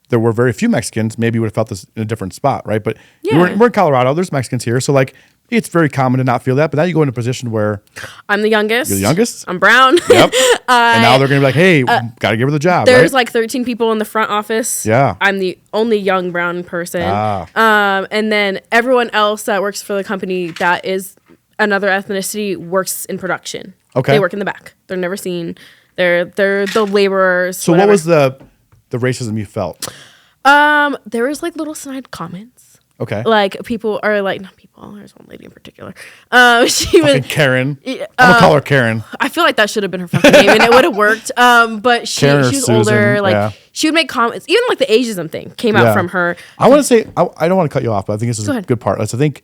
there were very few Mexicans, maybe you would have felt this in a different spot, right? But we're in Colorado. There's Mexicans here, so like it's very common to not feel that. But now you go in a position where I'm the youngest. you're the youngest. I'm brown. Yep. And now they're gonna be like, hey, gotta give her the job. There's right? like 13 people in the front office. Yeah. I'm the only young brown person. Ah. And then everyone else that works for the company that is another ethnicity works in production. Okay. They work in the back. They're never seen. They're the laborers. So what was the racism you felt? There was like little snide comments. Okay. Like people are like, not people. There's one lady in particular. She was Fucking Karen. I'm gonna call her Karen. I feel like that should have been her fucking name and it would have worked. But she Karen or was Susan, older. Like yeah. she would make comments. Even like the ageism thing came out from her. I want to say I don't want to cut you off, but I think this is Go a ahead. good part. I think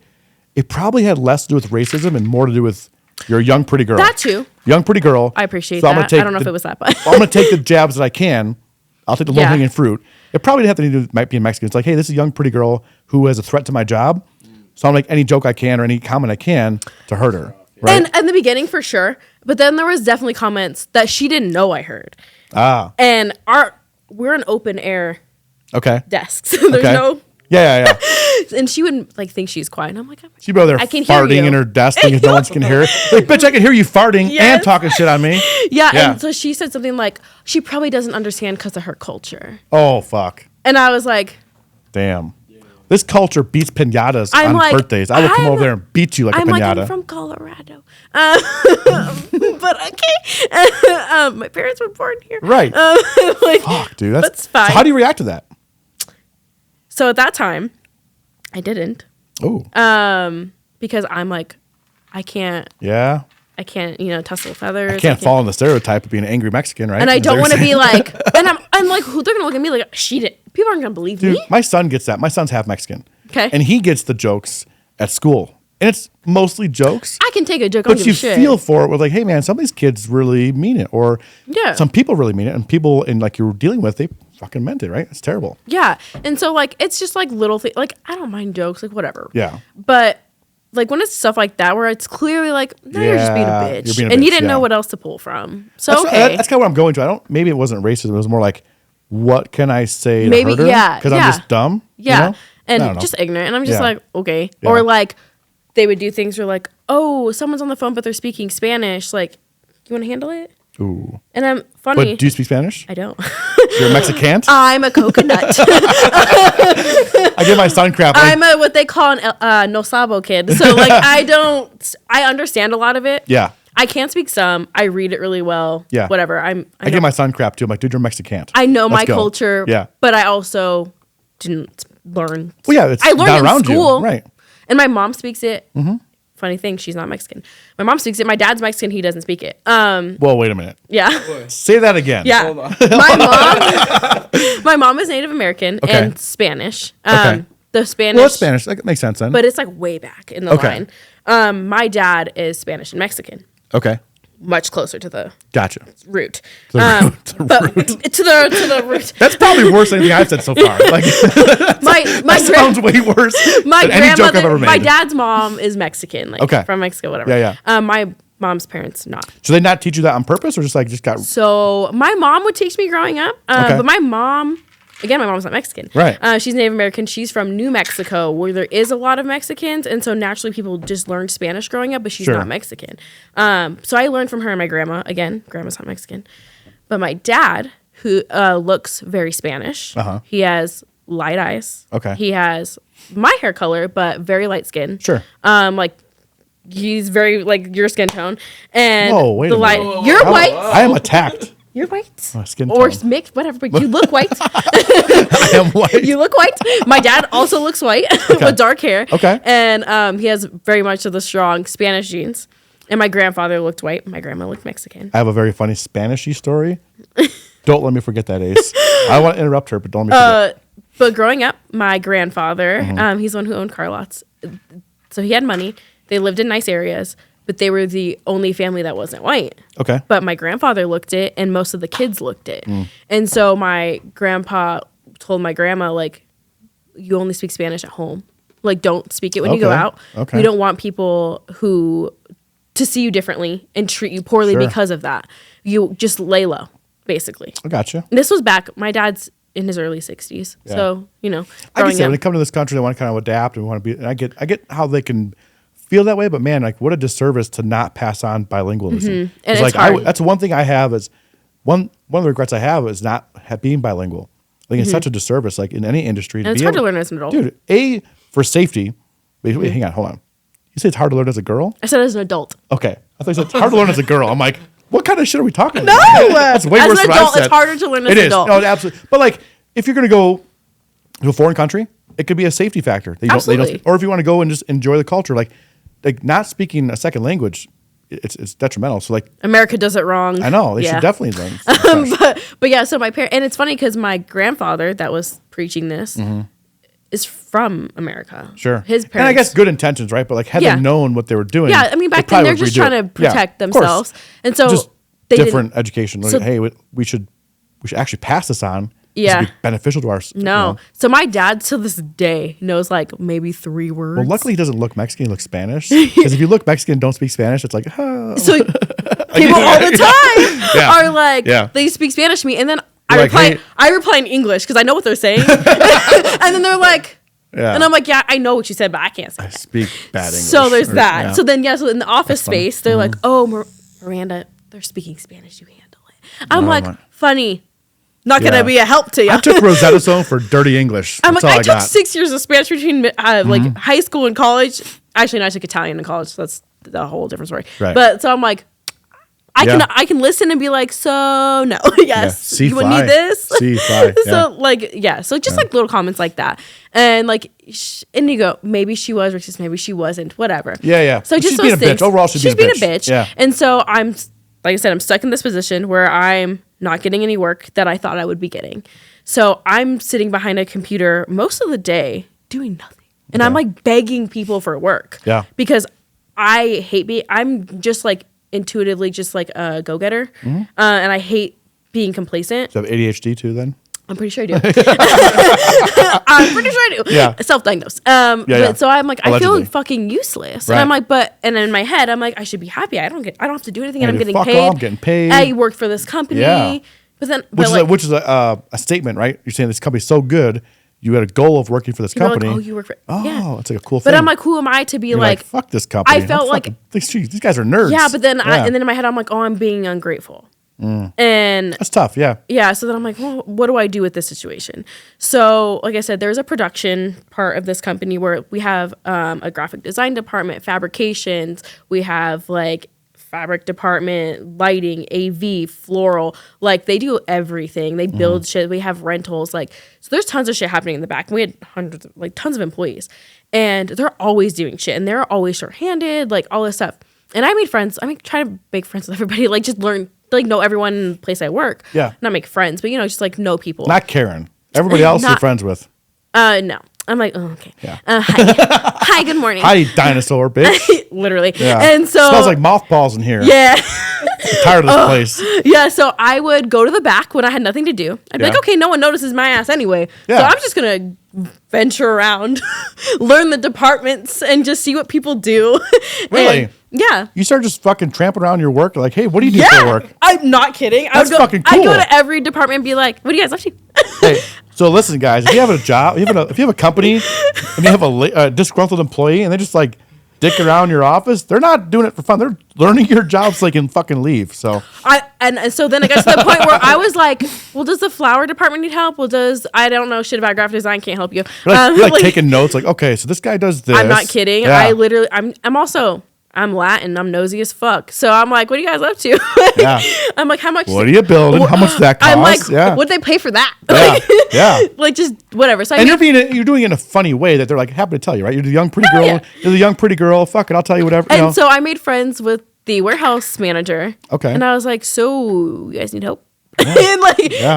it probably had less to do with racism and more to do with you're a young pretty girl. That too. Young pretty girl. I appreciate I'm gonna that. take I don't know if it was that, but I'm gonna take the jabs that I can. I'll take the low Yeah. hanging fruit. It probably didn't have to do might be in Mexican. It's like, hey, this is a young pretty girl who has a threat to my job. So I'm like any joke I can or any comment I can to hurt her. Right. And in the beginning for sure. But then there was definitely comments that she didn't know I heard. And we're an open air Okay. desk. There's Okay. no Yeah. and she wouldn't like think she's quiet. And I'm like, She'd be over there I can hear farting you. in her desk thinking no one can hear it. Like, bitch, I can hear you farting and Yes. talking shit on me. yeah. Yeah. And so she said something like, she probably doesn't understand because of her culture. Oh, fuck. And I was like, Damn. This culture beats pinatas I'm on like, birthdays. I would come over there and beat you like I'm a like, pinata. I'm from Colorado. But okay. My parents were born here. Right. Like, Fuck, dude. That's fine. So how do you react to that? So at that time, I didn't. Oh. Because I'm like, I can't, Yeah. tussle feathers. I can't fall in the stereotype of being an angry Mexican, right? And I don't want to There's- be like, and I'm like, who they're gonna look at me like, she did. People aren't gonna believe Dude, me. my son gets that. My son's half Mexican. Okay. And he gets the jokes at school. And it's mostly jokes. I can take a joke. I don't But give you a shit. feel for it with like, hey man, some of these kids really mean it. Or Yeah. some people really mean it. And people in like you're dealing with, they fucking meant it, right? It's terrible. Yeah. And so like, it's just like little things. Like I don't mind jokes, like whatever. Yeah. But like when it's stuff like that where it's clearly like, no, you're just being a Yeah, bitch, you're being a and you bitch, didn't yeah. know what else to pull from. So That's, okay. that's kind of what I'm going to. Maybe it wasn't racism. It was more like, what can I say Maybe, to hurt her? yeah, Because yeah. I'm just dumb. Yeah. You know? I don't And know. just ignorant. And I'm just Yeah. like, okay. Yeah. Or like they would do things where like, oh, someone's on the phone, but they're speaking Spanish. Like, you want to handle it? Ooh. And I'm funny. But do you speak Spanish? I don't. You're a Mexican? I'm a coconut. I give my son crap. I'm a what they call an no sabo kid. So like I understand a lot of it. Yeah. I can speak some. I read it really well. Yeah. Whatever. I I give my son crap too. I'm like, dude, you're Mexican. I know Let's my go. culture. Yeah. But I also didn't learn. Well, yeah, it's I learned not in around school. you. Right. And my mom speaks it funny thing, she's not Mexican. My mom speaks it. My dad's Mexican. He doesn't speak it. Well, wait a minute. Yeah. Say that again. Yeah. Hold on. My mom is Native American Okay. and Spanish. Okay. The Spanish. Well, it's Spanish. That makes sense then. But it's like way back in the Okay. line. My dad is Spanish and Mexican. Okay. Much closer to the Gotcha. root. The But root. to the root. That's probably worse than anything I've said so far. Like, My that sounds way worse my than any joke I've grandmother, ever made. my dad's mom is Mexican, like Okay. from Mexico, whatever. Yeah. My mom's parents not. So they not teach you that on purpose, or just got So my mom would teach me growing up, Okay. but my mom's not Mexican. Right. She's Native American. She's from New Mexico, where there is a lot of Mexicans, and so naturally people just learned Spanish growing up, but she's Sure. not Mexican. So I learned from her and my grandma. Again, grandma's not Mexican, but my dad, who looks very Spanish. He has light eyes. Okay. He has my hair color, but very light skin. Sure. Like he's very like your skin tone, and Whoa, wait a the light. minute. You're Oh, white. I am attacked. You're white. My skin Or tone. mixed, whatever, but you look white. I am white. You look white. My dad also looks white with dark hair. Okay. And he has very much of the strong Spanish genes. And my grandfather looked white. My grandma looked Mexican. I have a very funny Spanish-y story. Don't let me forget that, Ace. I want to interrupt her, but don't let me forget. But growing up, my grandfather, Mm-hmm. he's the one who owned car lots. So he had money. They lived in nice areas, but they were the only family that wasn't white. Okay. But my grandfather looked it, and most of the kids looked it. Mm. And so my grandpa told my grandma, like, you only speak Spanish at home. Like, don't speak it when you go Okay. out. Okay. We don't want people to see you differently and treat you poorly Sure. because of that. You just lay low, basically. I gotcha. And this was back, my dad's in his early 60s. Yeah. So, I can growing say up. when they come to this country, they want to kind of adapt and want to be. And I get how they can feel that way, but man, like what a disservice to not pass on bilingualism. And it's like hard. that's one thing I have is one of the regrets I have is not being bilingual. I think it's such a disservice, like in any industry. And it's hard to learn as an adult. Dude, for safety. Wait, hang on, hold on. You say it's hard to learn as a girl? I said as an adult. Okay, I thought you said it's hard to learn as a girl. I'm like, what kind of shit are we talking No! about? That's way As worse an than what adult, I've said. it's harder to learn as It an is. adult. No, absolutely. But like, if you're gonna go to a foreign country, it could be a safety factor. They Absolutely. or if you want to go and just enjoy the culture, like not speaking a second language, it's detrimental. So like, America does it wrong. I know they Yeah. should definitely learn. But yeah, so my parents, and it's funny because my grandfather that was preaching this is from America. Sure. His parents. And I guess good intentions, right? But like, had Yeah. they known what they were doing, Yeah, I mean, back they then probably they're would just redo trying it. to Yeah, protect of course. themselves. And so Just they different education. Like, So- hey, we should actually pass this on. This Yeah. would be beneficial to our. No. So my dad to this day knows like maybe 3 words. Well, luckily he doesn't look Mexican. He looks Spanish. Because if you look Mexican and don't speak Spanish, it's like, oh. So people all the time Yeah. are like, Yeah. they speak Spanish to me. And then You're like, hey- I reply in English because I know what they're saying. And then they're like, Yeah. and I'm like, yeah, I know what you said, but I can't say I that. speak bad English. So there's Or- that. yeah. So then, so in the office funny. space, they're like, oh, Miranda, they're speaking Spanish. You handle it. I'm Oh, like, my- funny. Not going Yeah. to be a help to you. I took RŌze Event for dirty English. I'm That's like, all I took got. 6 years of Spanish between like high school and college. Actually, no, I took Italian in college. So that's a whole different story. Right. But so I'm like, Yeah. I can listen and be like, so no, yes, See you would fly. need this. See fly. So Yeah. like, yeah, so just like little comments like that, and like, and you go, maybe she was racist, maybe she wasn't, whatever. Yeah, yeah. So just She's those being a things. bitch. Overall, she's being a bitch. Yeah. And so I'm, like I said, I'm stuck in this position where I'm not getting any work that I thought I would be getting. So I'm sitting behind a computer most of the day doing nothing, and I'm like begging people for work. Yeah. Because I hate I'm just like intuitively just like a go-getter, and I hate being complacent. Do you have ADHD too then? I'm pretty sure I do. I'm pretty sure I do. Yeah. Self-diagnosed. yeah. But so I'm like, I Allegedly. feel fucking useless. Right. And I'm like, and in my head, I'm like, I should be happy. I don't have to do anything, and I'm getting Fuck paid. all, I'm getting paid. I work for this company. Yeah. But then, Which is a statement, right? You're saying this company's so good, you had a goal of working for this you're like, company. oh, you work for. Oh, Yeah. it's like a cool thing. But I'm like, who am I to be You're like, fuck this company. I felt like- these guys are nerds. yeah, but then Yeah. and then in my head, I'm like, oh, I'm being ungrateful. And That's tough. Yeah. yeah, so then I'm like, well, what do I do with this situation? So, like I said, there's a production part of this company where we have a graphic design department, fabrications, we have like fabric department, lighting, AV, floral. Like they do everything. They build shit. We have rentals. Like, so there's tons of shit happening in the back. We had tons of employees, and they're always doing shit, and they're always short-handed, like all this stuff. And I made friends. Try to make friends with everybody. Like just learn, like know everyone in the place I work. Yeah. Not make friends, but just like know people. Not Karen. Everybody else you're friends with. No. I'm like, oh, okay. Yeah. Hi. Hi, good morning. Hi, dinosaur, bitch. Literally. Yeah. And so. Smells like mothballs in here. Yeah. I'm tired of this place. Yeah, so I would go to the back when I had nothing to do. I'd be like, okay, no one notices my ass anyway. Yeah. So I'm just going to venture around, learn the departments, and just see what people do. Really? And, yeah. You start just fucking tramping around your work. Like, hey, what do you do for work? I'm not kidding. That's fucking cool. I'd go to every department and be like, what do you guys up to? Hey, so listen, guys, if you have a job, if you have a company, and you have a disgruntled employee, and they just like dick around your office, they're not doing it for fun. They're learning your job so they can fucking leave. So so then I got to the point where I was like, well, does the flower department need help? Well, I don't know shit about graphic design, can't help you. You're like taking notes, like, okay, so this guy does this. I'm not kidding. Yeah. I'm Latin. I'm nosy as fuck. So I'm like, what are you guys up to? Yeah. I'm like, how much? What are you building? How much does that cost? I'm like, yeah. what'd they pay for that? Yeah. Like just whatever. So and you're doing it in a funny way that they're like happy to tell you, right? You're the young pretty girl. Yeah. You're the young pretty girl. Fuck it, I'll tell you whatever. And so I made friends with the warehouse manager. Okay. And I was like, so you guys need help? And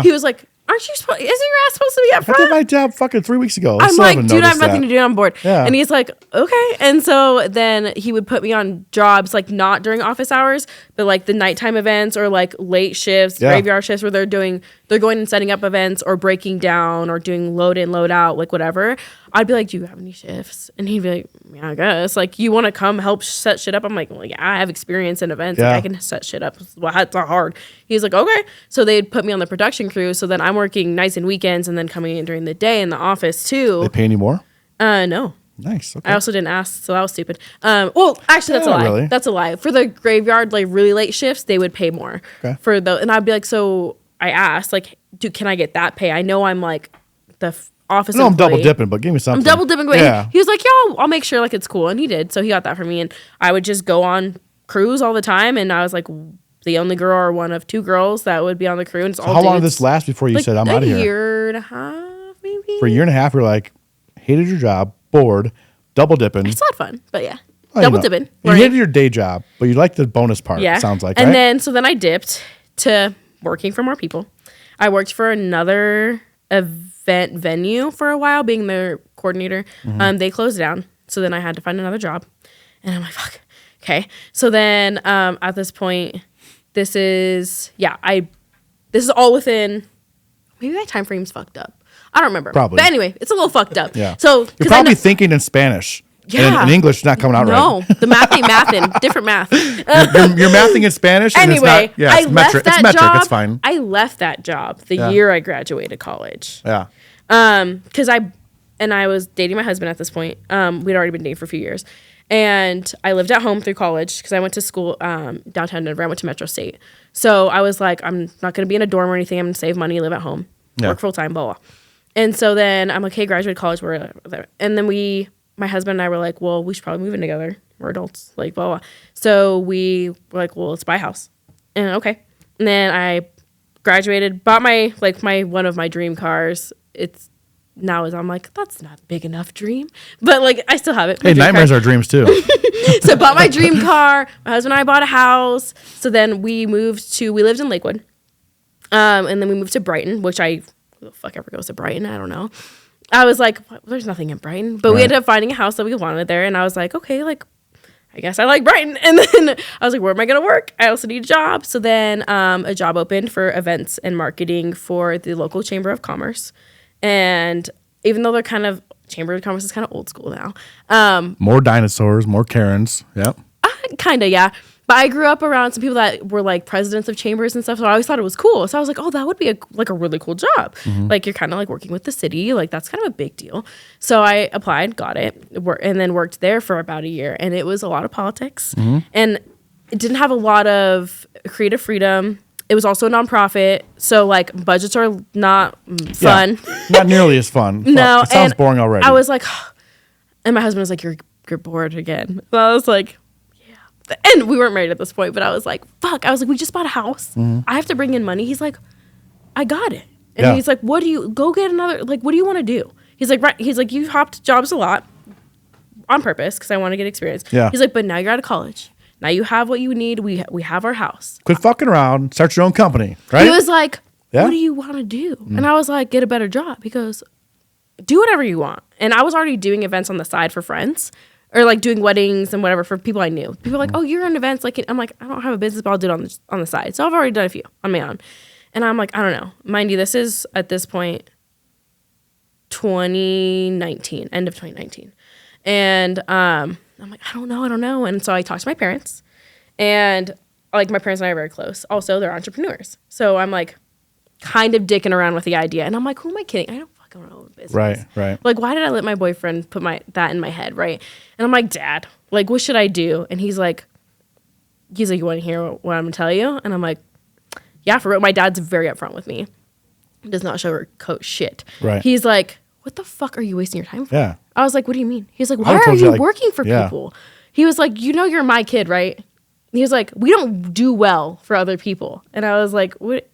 he was like, isn't your ass supposed to be up I front? did my job fucking 3 weeks ago. I'm like, dude, I have nothing to do. I'm bored. Yeah. And he's like, okay. And so then he would put me on jobs, like not during office hours, but like the nighttime events or like late shifts, graveyard shifts where they're going and setting up events or breaking down or doing load in, load out, like whatever. I'd be like, do you have any shifts? And he'd be like, yeah, I guess. Like, you want to come help set shit up? I'm like, well, yeah, I have experience in events. Yeah. Like, I can set shit up. Well, that's not hard. He's like, okay. So they'd put me on the production crew. So then I'm working nights and weekends and then coming in during the day in the office too. They pay any more? No. Nice. Okay. I also didn't ask, so that was stupid. Well, actually, that's a lie. Really. That's a lie. For the graveyard, like really late shifts, they would pay more. Okay. And I'd be like, so I asked, like, can I get that pay? I know I'm like the office. No, I'm employee. double dipping, but give me something. I'm double dipping. Yeah. He was like, yeah, I'll make sure like it's cool, and he did. So he got that for me, and I would just go on crews all the time, and I was like the only girl or one of two girls that would be on the crew. And it's all How long did dudes. this last before you Like said I'm out of here? A year and a half, maybe. For a year and a half, you're like, hated your job, bored, double dipping. It's a lot of fun, but yeah, Well, double you know, dipping. You hated your day job, but you liked the bonus part. Yeah, It sounds like. And right? then I dipped to working for more people. I worked for another event venue for a while, being their coordinator. They closed down, so then I had to find another job, and I'm like, fuck, okay. So then at this point, this is all within. Maybe my time frame's fucked up. I don't remember. Probably. But anyway, it's a little fucked up. Yeah. So you're probably thinking in Spanish. Yeah. And English is not coming out right. No, the math ain't mathing. Different math. You're mathing in Spanish. And Anyway, it's not, I it's left metric. that It's metric. job. It's fine. I left that job the year I graduated college. Yeah. Because I was dating my husband at this point. We'd already been dating for a few years. And I lived at home through college because I went to school downtown Denver. I went to Metro State. So I was like, I'm not going to be in a dorm or anything. I'm going to save money, live at home, work full time, blah, blah. And so then I'm like, hey, graduated college. We're there. And then my husband and I were like, well, we should probably move in together. We're adults, like, blah, blah. So we were like, well, let's buy a house. And okay. And then I graduated, bought one of my dream cars. I'm like, that's not a big enough dream. But like, I still have it. Hey, nightmares are dreams too. So I bought my dream car. My husband and I bought a house. So then we lived in Lakewood. And then we moved to Brighton, which who the fuck ever goes to Brighton? I don't know. I was like, there's nothing in Brighton. But we ended up finding a house that we wanted there. And I was like, okay, like, I guess I like Brighton. And then I was like, where am I going to work? I also need a job. So then a job opened for events and marketing for the local Chamber of Commerce. And even though Chamber of Commerce is kind of old school now. More dinosaurs, more Karens. Yep. Kind of, yeah. But I grew up around some people that were like presidents of chambers and stuff. So I always thought it was cool. So I was like, oh, that would be a really cool job. Like you're kind of like working with the city. Like that's kind of a big deal. So I applied, got it, and then worked there for about a year. And it was a lot of politics. And it didn't have a lot of creative freedom. It was also a nonprofit. So like budgets are not fun. Yeah, not nearly as fun. No. It sounds boring already. I was like, and my husband was like, you're bored again. And I was like, And we weren't married at this point, but I was like, fuck. I was like, we just bought a house. I have to bring in money. He's like, I got it. And he's like, what do you, go get another, like, what do you want to do? He's like, right. He's like, you hopped jobs a lot on purpose because I want to get experience. Yeah. He's like, but now you're out of college. Now you have what you need. We have our house. Quit fucking around. Start your own company, right? He was like, Yeah. what do you want to do? And I was like, get a better job. He goes, do whatever you want. And I was already doing events on the side for friends or like doing weddings and whatever for people I knew. People were like, oh, you're in events. Like, I'm like, I don't have a business, but I'll do it on the side. So I've already done a few on my own. And I'm like, I don't know. Mind you, this is at this point, 2019, end of 2019. And I'm like, I don't know. And so I talked to my parents, and like my parents and I are very close. Also, they're entrepreneurs. So I'm like kind of dicking around with the idea. And I'm like, who am I kidding? I don't fucking know business. Right. Like, why did I let my boyfriend put that in my head, right? And I'm like, Dad, like, what should I do? And he's like, you want to hear what I'm going to tell you? And I'm like, yeah, for real. My dad's very upfront with me. Does not sugarcoat shit. Right. He's like, what the fuck are you wasting your time for? Yeah. I was like, what do you mean? He's like, I why would've are told you, you like, working for yeah. people? He was like, you're my kid, right? He was like, we don't do well for other people. And I was like, what?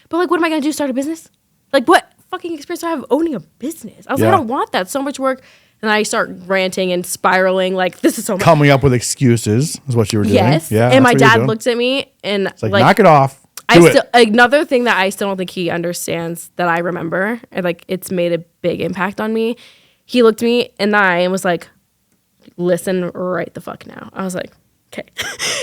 But like, what am I going to do? Start a business? Like, what fucking experience do I have owning a business? I was like, I don't want that. So much work. And I start ranting and spiraling like, this is so much. Coming up with excuses is what you were doing. Yes. Yeah. And my that's what you're dad doing. looked at me and It's like, knock it off. Do it. Another thing that I still don't think he understands that I remember, and like it's made a big impact on me. He looked me in the eye and was like, listen right the fuck now. I was like, okay.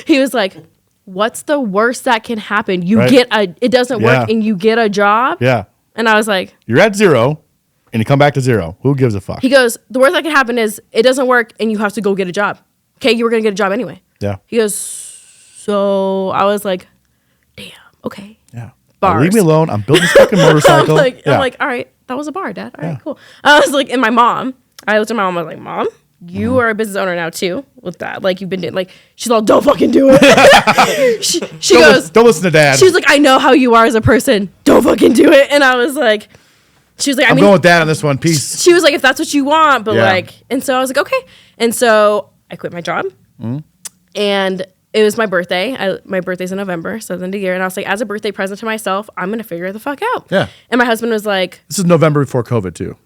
He was like, what's the worst that can happen? It doesn't work and you get a job. Yeah. And I was like, you're at 0 and you come back to 0. Who gives a fuck? He goes, the worst that can happen is it doesn't work and you have to go get a job. Okay, you were going to get a job anyway. Yeah. He goes, so I was like, damn, okay. Yeah. Bars. Leave me alone. I'm building this fucking motorcycle. I'm like, all right, that was a bar, Dad. All right, cool. I was like, and my mom, I looked at my mom, I was like, Mom, you are a business owner now too with that. Like you've been doing, like, she's all, don't fucking do it. she goes, don't listen to Dad. She was like, I know how you are as a person. Don't fucking do it. And I was like, she was like, I'm going with Dad on this one. Peace. She was like, if that's what you want, but like, and so I was like, okay. And so I quit my job and it was my birthday. My birthday's in November, so the end of the year. And I was like, as a birthday present to myself, I'm going to figure the fuck out. Yeah. And my husband was like, this is November before COVID too.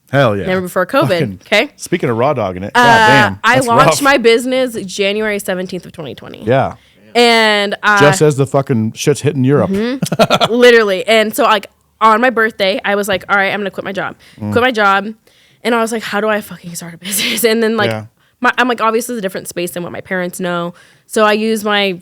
Hell yeah. November before COVID. Okay. Speaking of raw dogging it. God damn. I That's launched rough. my business January 17th of 2020. Yeah. And Just as the fucking shit's hitting Europe. literally. And so like on my birthday, I was like, all right, I'm going to quit my job. Quit my job. And I was like, how do I fucking start a business? And then like, I'm like, obviously it's a different space than what my parents know. So I use I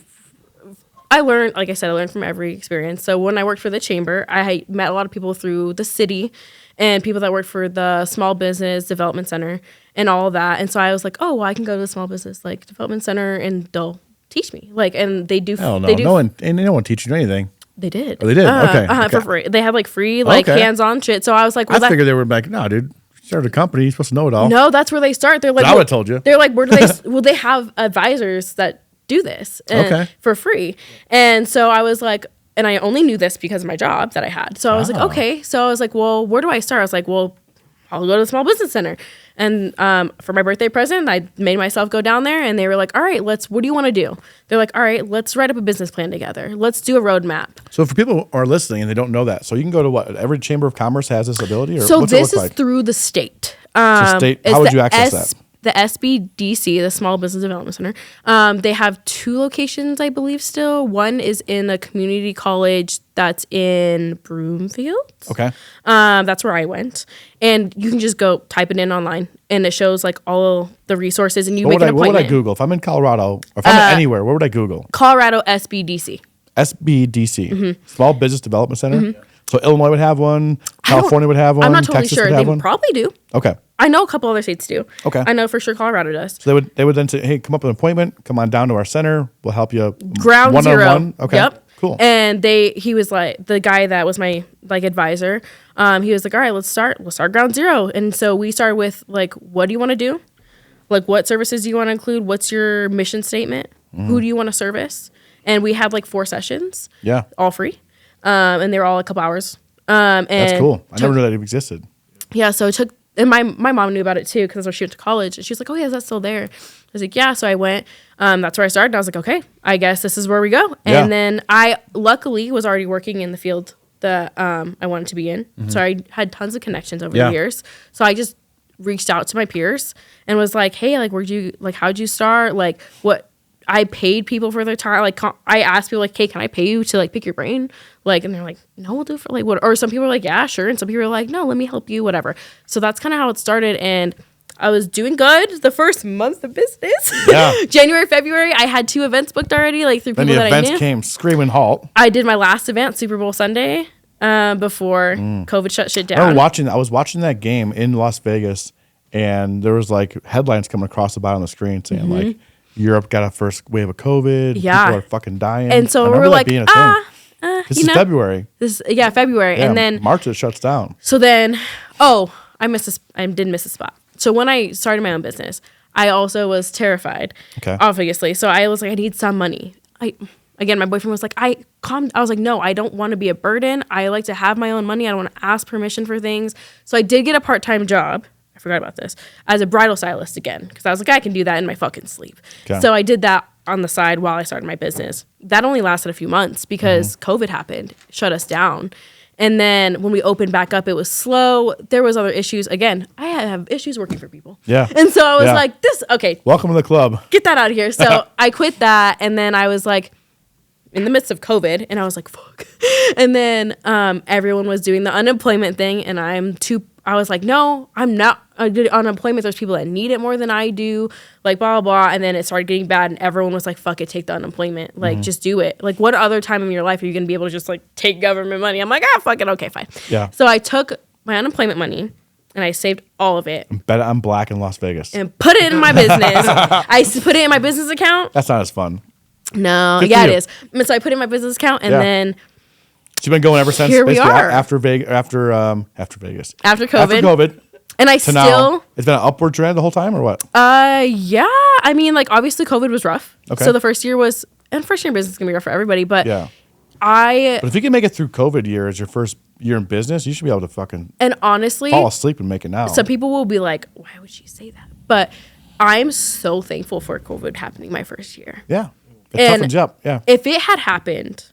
learned, like I said, I learned from every experience. So when I worked for the chamber, I met a lot of people through the city and people that worked for the Small Business Development Center and all of that. And so I was like, oh, well, I can go to the Small Business like Development Center and they'll teach me. Like, and they do. Hell no. They do, no one teach you anything. They did. Oh, they did? Okay. For free. They had like free, like hands-on shit. So I was like, well, I figured they were like, no, dude, you started a company. You're supposed to know it all. No, that's where they start. They're like, I would have told you. They're like, where do they? Well, they have advisors that do this for free. And so I was like, and I only knew this because of my job that I had. So I was like, okay. So I was like, well, where do I start? I was like, well, I'll go to the Small Business Center. And for my birthday present, I made myself go down there and they were like, all right, what do you want to do? They're like, all right, let's write up a business plan together. Let's do a roadmap. So for people who are listening and they don't know that, so you can go to what? Every Chamber of Commerce has this ability? Or so what's this it is look like? through the state. How would you access that? The SBDC, the Small Business Development Center, they have 2 locations, I believe, still. One is in a community college that's in Broomfield. Okay. That's where I went. And you can just go type it in online, and it shows like all the resources, and you make an appointment. What would I Google? If I'm in Colorado, or if I'm anywhere, where would I Google? Colorado SBDC. SBDC, Small Business Development Center. So Illinois would have one, California would have one, I'm not totally Texas sure. would They have one. probably do. Okay. I know a couple other states do. Okay. I know for sure Colorado does. So they would then say, hey, come up with an appointment, come on down to our center, we'll help you. Ground zero. One-on-one. Okay. Yep. Cool. And he was like, the guy that was my like advisor, he was like, all right, let's start ground zero. And so we started with like, what do you want to do? Like, what services do you want to include? What's your mission statement? Who do you want to service? And we had like 4 sessions. Yeah. All free. And they were all a couple hours. And that's cool. I never knew that it existed. Yeah. So it took and my mom knew about it too because she went to college, and she was like, "Oh yeah, is that still there?" I was like, "Yeah." So I went. That's where I started. And I was like, "Okay, I guess this is where we go." Yeah. And then I luckily was already working in the field that I wanted to be in, so I had tons of connections over the years. So I just reached out to my peers and was like, "Hey, like, how'd you start? Like, what?" I paid people for their time. Like, I asked people, like, "Hey, can I pay you to, like, pick your brain?" Like, and they're like, "No, we'll do it for, like, what?" Or some people are like, "Yeah, sure." And some people are like, "No, let me help you, whatever." So that's kind of how it started. And I was doing good the first month of business. Yeah. January, February, I had 2 events booked already, like, through Then people the that I events knew. came screaming halt. I did my last event, Super Bowl Sunday, before COVID shut shit down. I was watching that game in Las Vegas, and there was like headlines coming across the bottom of the screen saying like Europe got a first wave of COVID. Yeah. People are fucking dying. And so I we're remember that like, being a thing. This is know, February. February. Yeah, And then March it shuts down. So then, I did miss a spot. So when I started my own business, I also was terrified, obviously. So I was like, I need some money. Again, my boyfriend was like, I was like, no, I don't want to be a burden. I like to have my own money. I don't want to ask permission for things. So I did get a part-time job. I forgot about this, as a bridal stylist again, because I was like, I can do that in my fucking sleep. Okay. So I did that on the side while I started my business. That only lasted a few months because COVID happened, shut us down. And then when we opened back up, it was slow. There was other issues. Again, I have issues working for people. Yeah. And so I was like, okay. Welcome to the club. Get that out of here. So I quit that. And then I was like, in the midst of COVID, and I was like, fuck. And then everyone was doing the unemployment thing, and I was like, no, I'm not. I did unemployment. There's people that need it more than I do, like blah, blah, blah. And then it started getting bad, and everyone was like, fuck it, take the unemployment. Like, just do it. Like, what other time in your life are you going to be able to just like take government money? I'm like, fuck it. Okay, fine. Yeah. So I took my unemployment money, and I saved all of it. Bet I'm black in Las Vegas. And put it in my business. I put it in my business account. That's not as fun. No. Good Yeah, for it you. is. And so I put it in my business account, and then... She's been going ever since. Here we are. After Vegas. After COVID. After COVID. And I to now, it's been an upward trend the whole time, or what? Yeah. I mean, like, obviously COVID was rough. Okay. So the first year in business is gonna be rough for everybody. But Yeah. But if you can make it through COVID year as your first year in business, you should be able to fucking and honestly fall asleep and make it now. Some people will be like, why would she say that? But I'm so thankful for COVID happening my first year. Yeah. It toughens you up. Yeah. If it had happened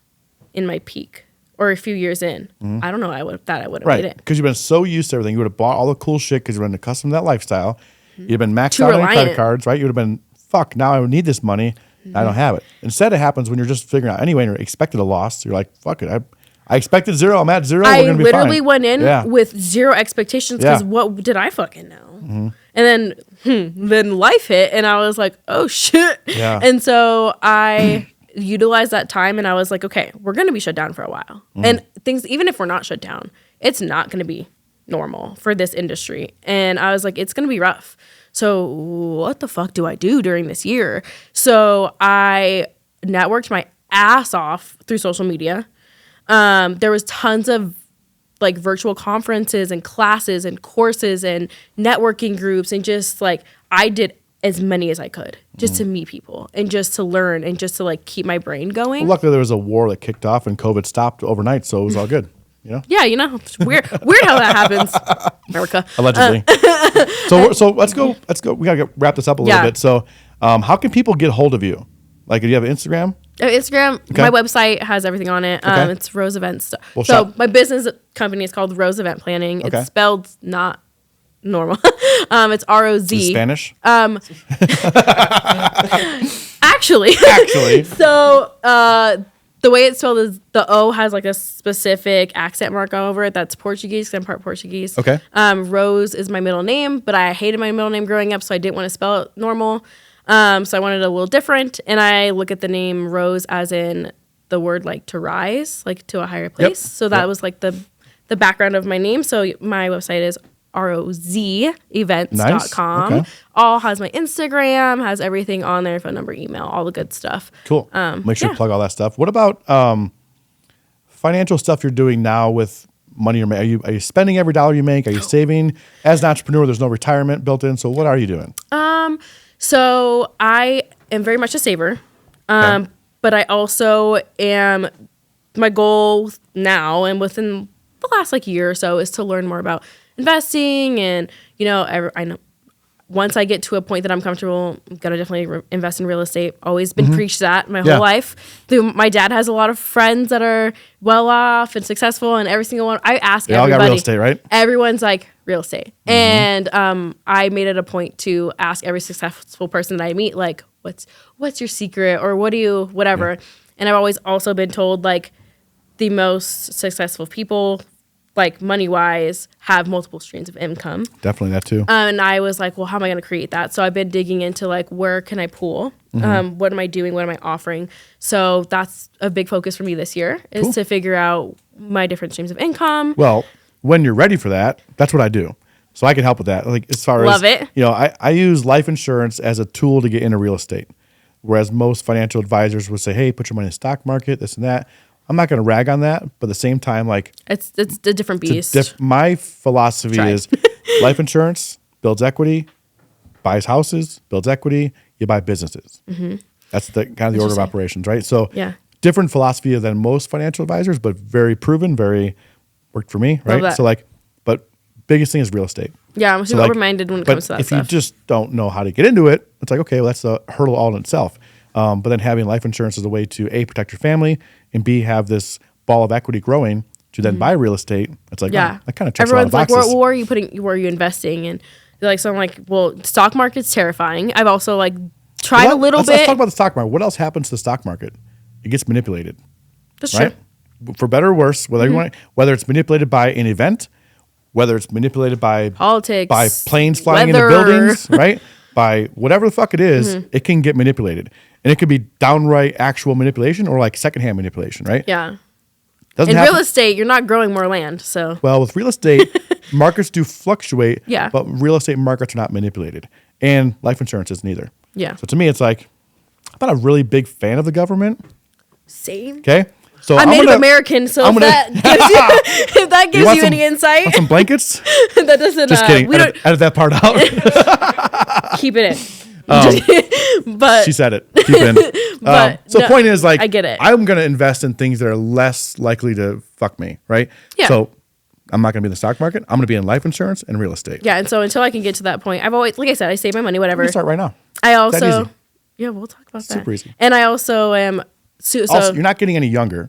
in my peak or a few years in, I don't know I would have made Right. it. Because you've been so used to everything. You would have bought all the cool shit because you've been accustomed to that lifestyle. You'd have been maxed Too out on your reliant. credit cards, right? You would have been, fuck, now I would need this money. I don't have it. Instead, it happens when you're just figuring out anyway and you're expected a loss. You're like, fuck it. I expected zero. I'm at zero. We're I gonna be literally fine. went in with zero expectations because Yeah. what did I fucking know? And then life hit, and I was like, oh shit. Yeah. And so I utilized that time, and I was like, okay, we're gonna be shut down for a while, and things, even if we're not shut down, it's not gonna be normal for this industry. And I was like, it's gonna be rough. So what the fuck do I do during this year? So I networked my ass off through social media. There was tons of like virtual conferences and classes and courses and networking groups, and just like I did as many as I could just to meet people and just to learn and just to like keep my brain going. Well, luckily, there was a war that kicked off and COVID stopped overnight, so it was all good. You know? Yeah, you know, it's weird how that happens. America. Allegedly. So let's go. We gotta wrap this up a little bit. So, how can people get hold of you? Like, do you have an Instagram? Instagram, Okay. my website has everything on it. Okay. It's RŌze Event stuff. Well, so shop. my business company is called RŌze Event Planning. Okay. It's spelled not normal. It's ROZ. Is it Spanish? Actually. So the way it's spelled is the O has like a specific accent mark over it. That's Portuguese because I'm part Portuguese. Okay. RŌze is my middle name, but I hated my middle name growing up, so I didn't want to spell it normal. So I wanted it a little different, and I look at the name RŌze as in the word like to rise, like to a higher place. So that was like the background of my name. So my website is ROZEvents.com. Nice. Okay. All has my Instagram, has everything on there, phone number, email, all the good stuff. Cool. Make sure to plug all that stuff. What about financial stuff you're doing now with money you're making? Are you spending every dollar you make? Are you saving? As an entrepreneur, there's no retirement built in. So what are you doing? So I am very much a saver, Okay. but I also am, my goal now and within the last like year or so is to learn more about investing, and I know once I get to a point that I'm comfortable, I'm gonna definitely invest in real estate. Always been preached that my whole life. My dad has a lot of friends that are well off and successful, and every single one I ask They all everybody. got real estate, right? Everyone's like real estate, and I made it a point to ask every successful person that I meet, like, what's your secret, or what do you whatever. And I've always also been told, like, the most successful people, like money wise, have multiple streams of income. Definitely that too. And I was like, well, how am I going to create that? So I've been digging into, like, where can I pool? What am I doing? What am I offering? So that's a big focus for me this year, is to figure out my different streams of income. Well, when you're ready for that, that's what I do. So I can help with that. Like, as far Love as, it. I use life insurance as a tool to get into real estate. Whereas most financial advisors would say, hey, put your money in the stock market, this and that. I'm not going to rag on that, but at the same time, like, It's a different beast. my philosophy Try. is life insurance builds equity, buys houses, builds equity, you buy businesses. That's the kind of the order of operations, right? So different philosophy than most financial advisors, but very proven, very worked for me, right? that. So, like, but biggest thing is real estate. Yeah, I'm super like, open-minded when it but comes to that if stuff. you just don't know how to get into it, it's like, okay, well, that's a hurdle all in itself. But then having life insurance is a way to A, protect your family, and B, have this ball of equity growing to then buy real estate. It's like, that kind of checks a lot of Everyone's like, boxes. where are you putting? Where are you investing? And they're like, so I'm like, well, stock market's terrifying. I've also, like, tried a little bit. Let's talk about the stock market. What else happens to the stock market? It gets manipulated. That's right? true. For better or worse, whether it's manipulated by an event, whether it's manipulated by Politics, by planes flying weather. into buildings, right? By whatever the fuck it is, it can get manipulated. And it could be downright actual manipulation or like secondhand manipulation, right? Yeah. Doesn't In happen. real estate, you're not growing more land, so. Well, with real estate, markets do fluctuate, Yeah. but real estate markets are not manipulated. And life insurance isn't either. Yeah. So to me, it's like, I'm not a really big fan of the government. Same. Okay? So I'm Native gonna- American, so I'm if gonna- that gives want you any insight, Want some blankets? that doesn't. Just kidding. We don't Edit that part out. keep it in. But She said it. Keep in. But So no, point is, like, I get it. I'm going to invest in things that are less likely to fuck me, right? Yeah. So I'm not going to be in the stock market. I'm going to be in life insurance and real estate. yeah, and so until I can get to that point, I've always, like I said, I save my money, We whatever. can start right now. I that also, easy. yeah, we'll talk about that. Super easy. And I also am. So Also, you're not getting any younger.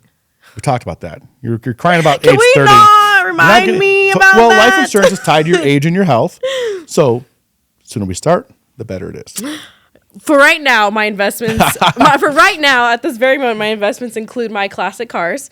We talked about that. You're crying about can age we 30. not You're remind me about well, that? life insurance is tied to your age and your health. So the sooner we start, the better it is. For right now, my investments. For right now, at this very moment, my investments include my classic cars,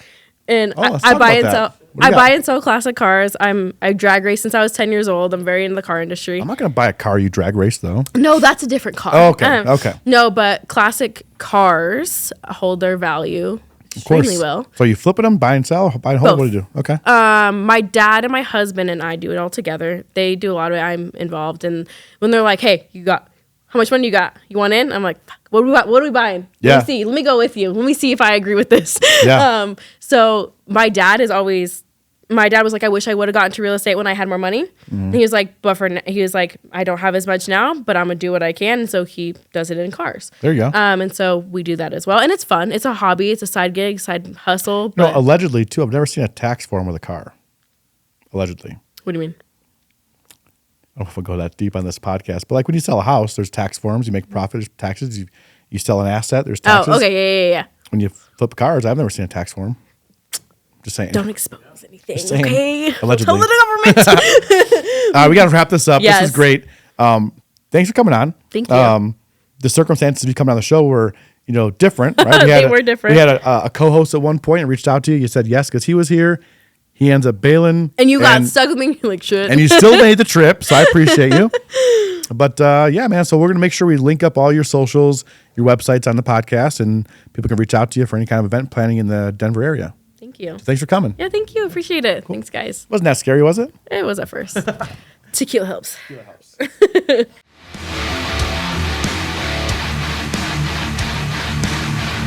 and let's I talk buy about and that. sell. What do you I buy got? and sell classic cars. I drag race since I was 10 years old. I'm very into the car industry. I'm not going to buy a car you drag race, though. No, that's a different car. Oh, okay, okay. No, but classic cars hold their value Of course. extremely well. So you flipping them, buy and sell, buy and hold? Both. What do you do? Okay. My dad and my husband and I do it all together. They do a lot of it. I'm involved. And when they're like, hey, how much money you got? You want in? I'm like, fuck, what are we buying? Yeah. Let me see. Let me go with you. Let me see if I agree with this. Yeah. So my dad was like, I wish I would have gotten to real estate when I had more money. And he was like, he was like, I don't have as much now, but I'm gonna do what I can. And so he does it in cars. There you go. And so we do that as well. And it's fun. It's a hobby. It's a side gig, side hustle. But No, allegedly, too. I've never seen a tax form with a car. Allegedly. what do you mean? I don't know if we'll go that deep on this podcast, but like when you sell a house, there's tax forms. You make profit, there's taxes. You sell an asset, there's taxes. Oh, okay. Yeah. When you flip cars, I've never seen a tax form. Just saying. Don't expose anything, saying. okay? Allegedly. Tell the government. We got to wrap this up. Yes. This is great. Thanks for coming on. Thank you. The circumstances of you coming on the show were, different, right? They were different. We had a co-host at one point and reached out to you. You said yes because he was here. He ends up bailing. And you got stuck with me like shit. And you still made the trip, so I appreciate you. But yeah, man, so we're going to make sure we link up all your socials, your websites on the podcast, and people can reach out to you for any kind of event planning in the Denver area. Thank you. Thanks for coming. Yeah, thank you. Appreciate it. Thanks, guys. Wasn't that scary, was it? It was at first. Tequila helps.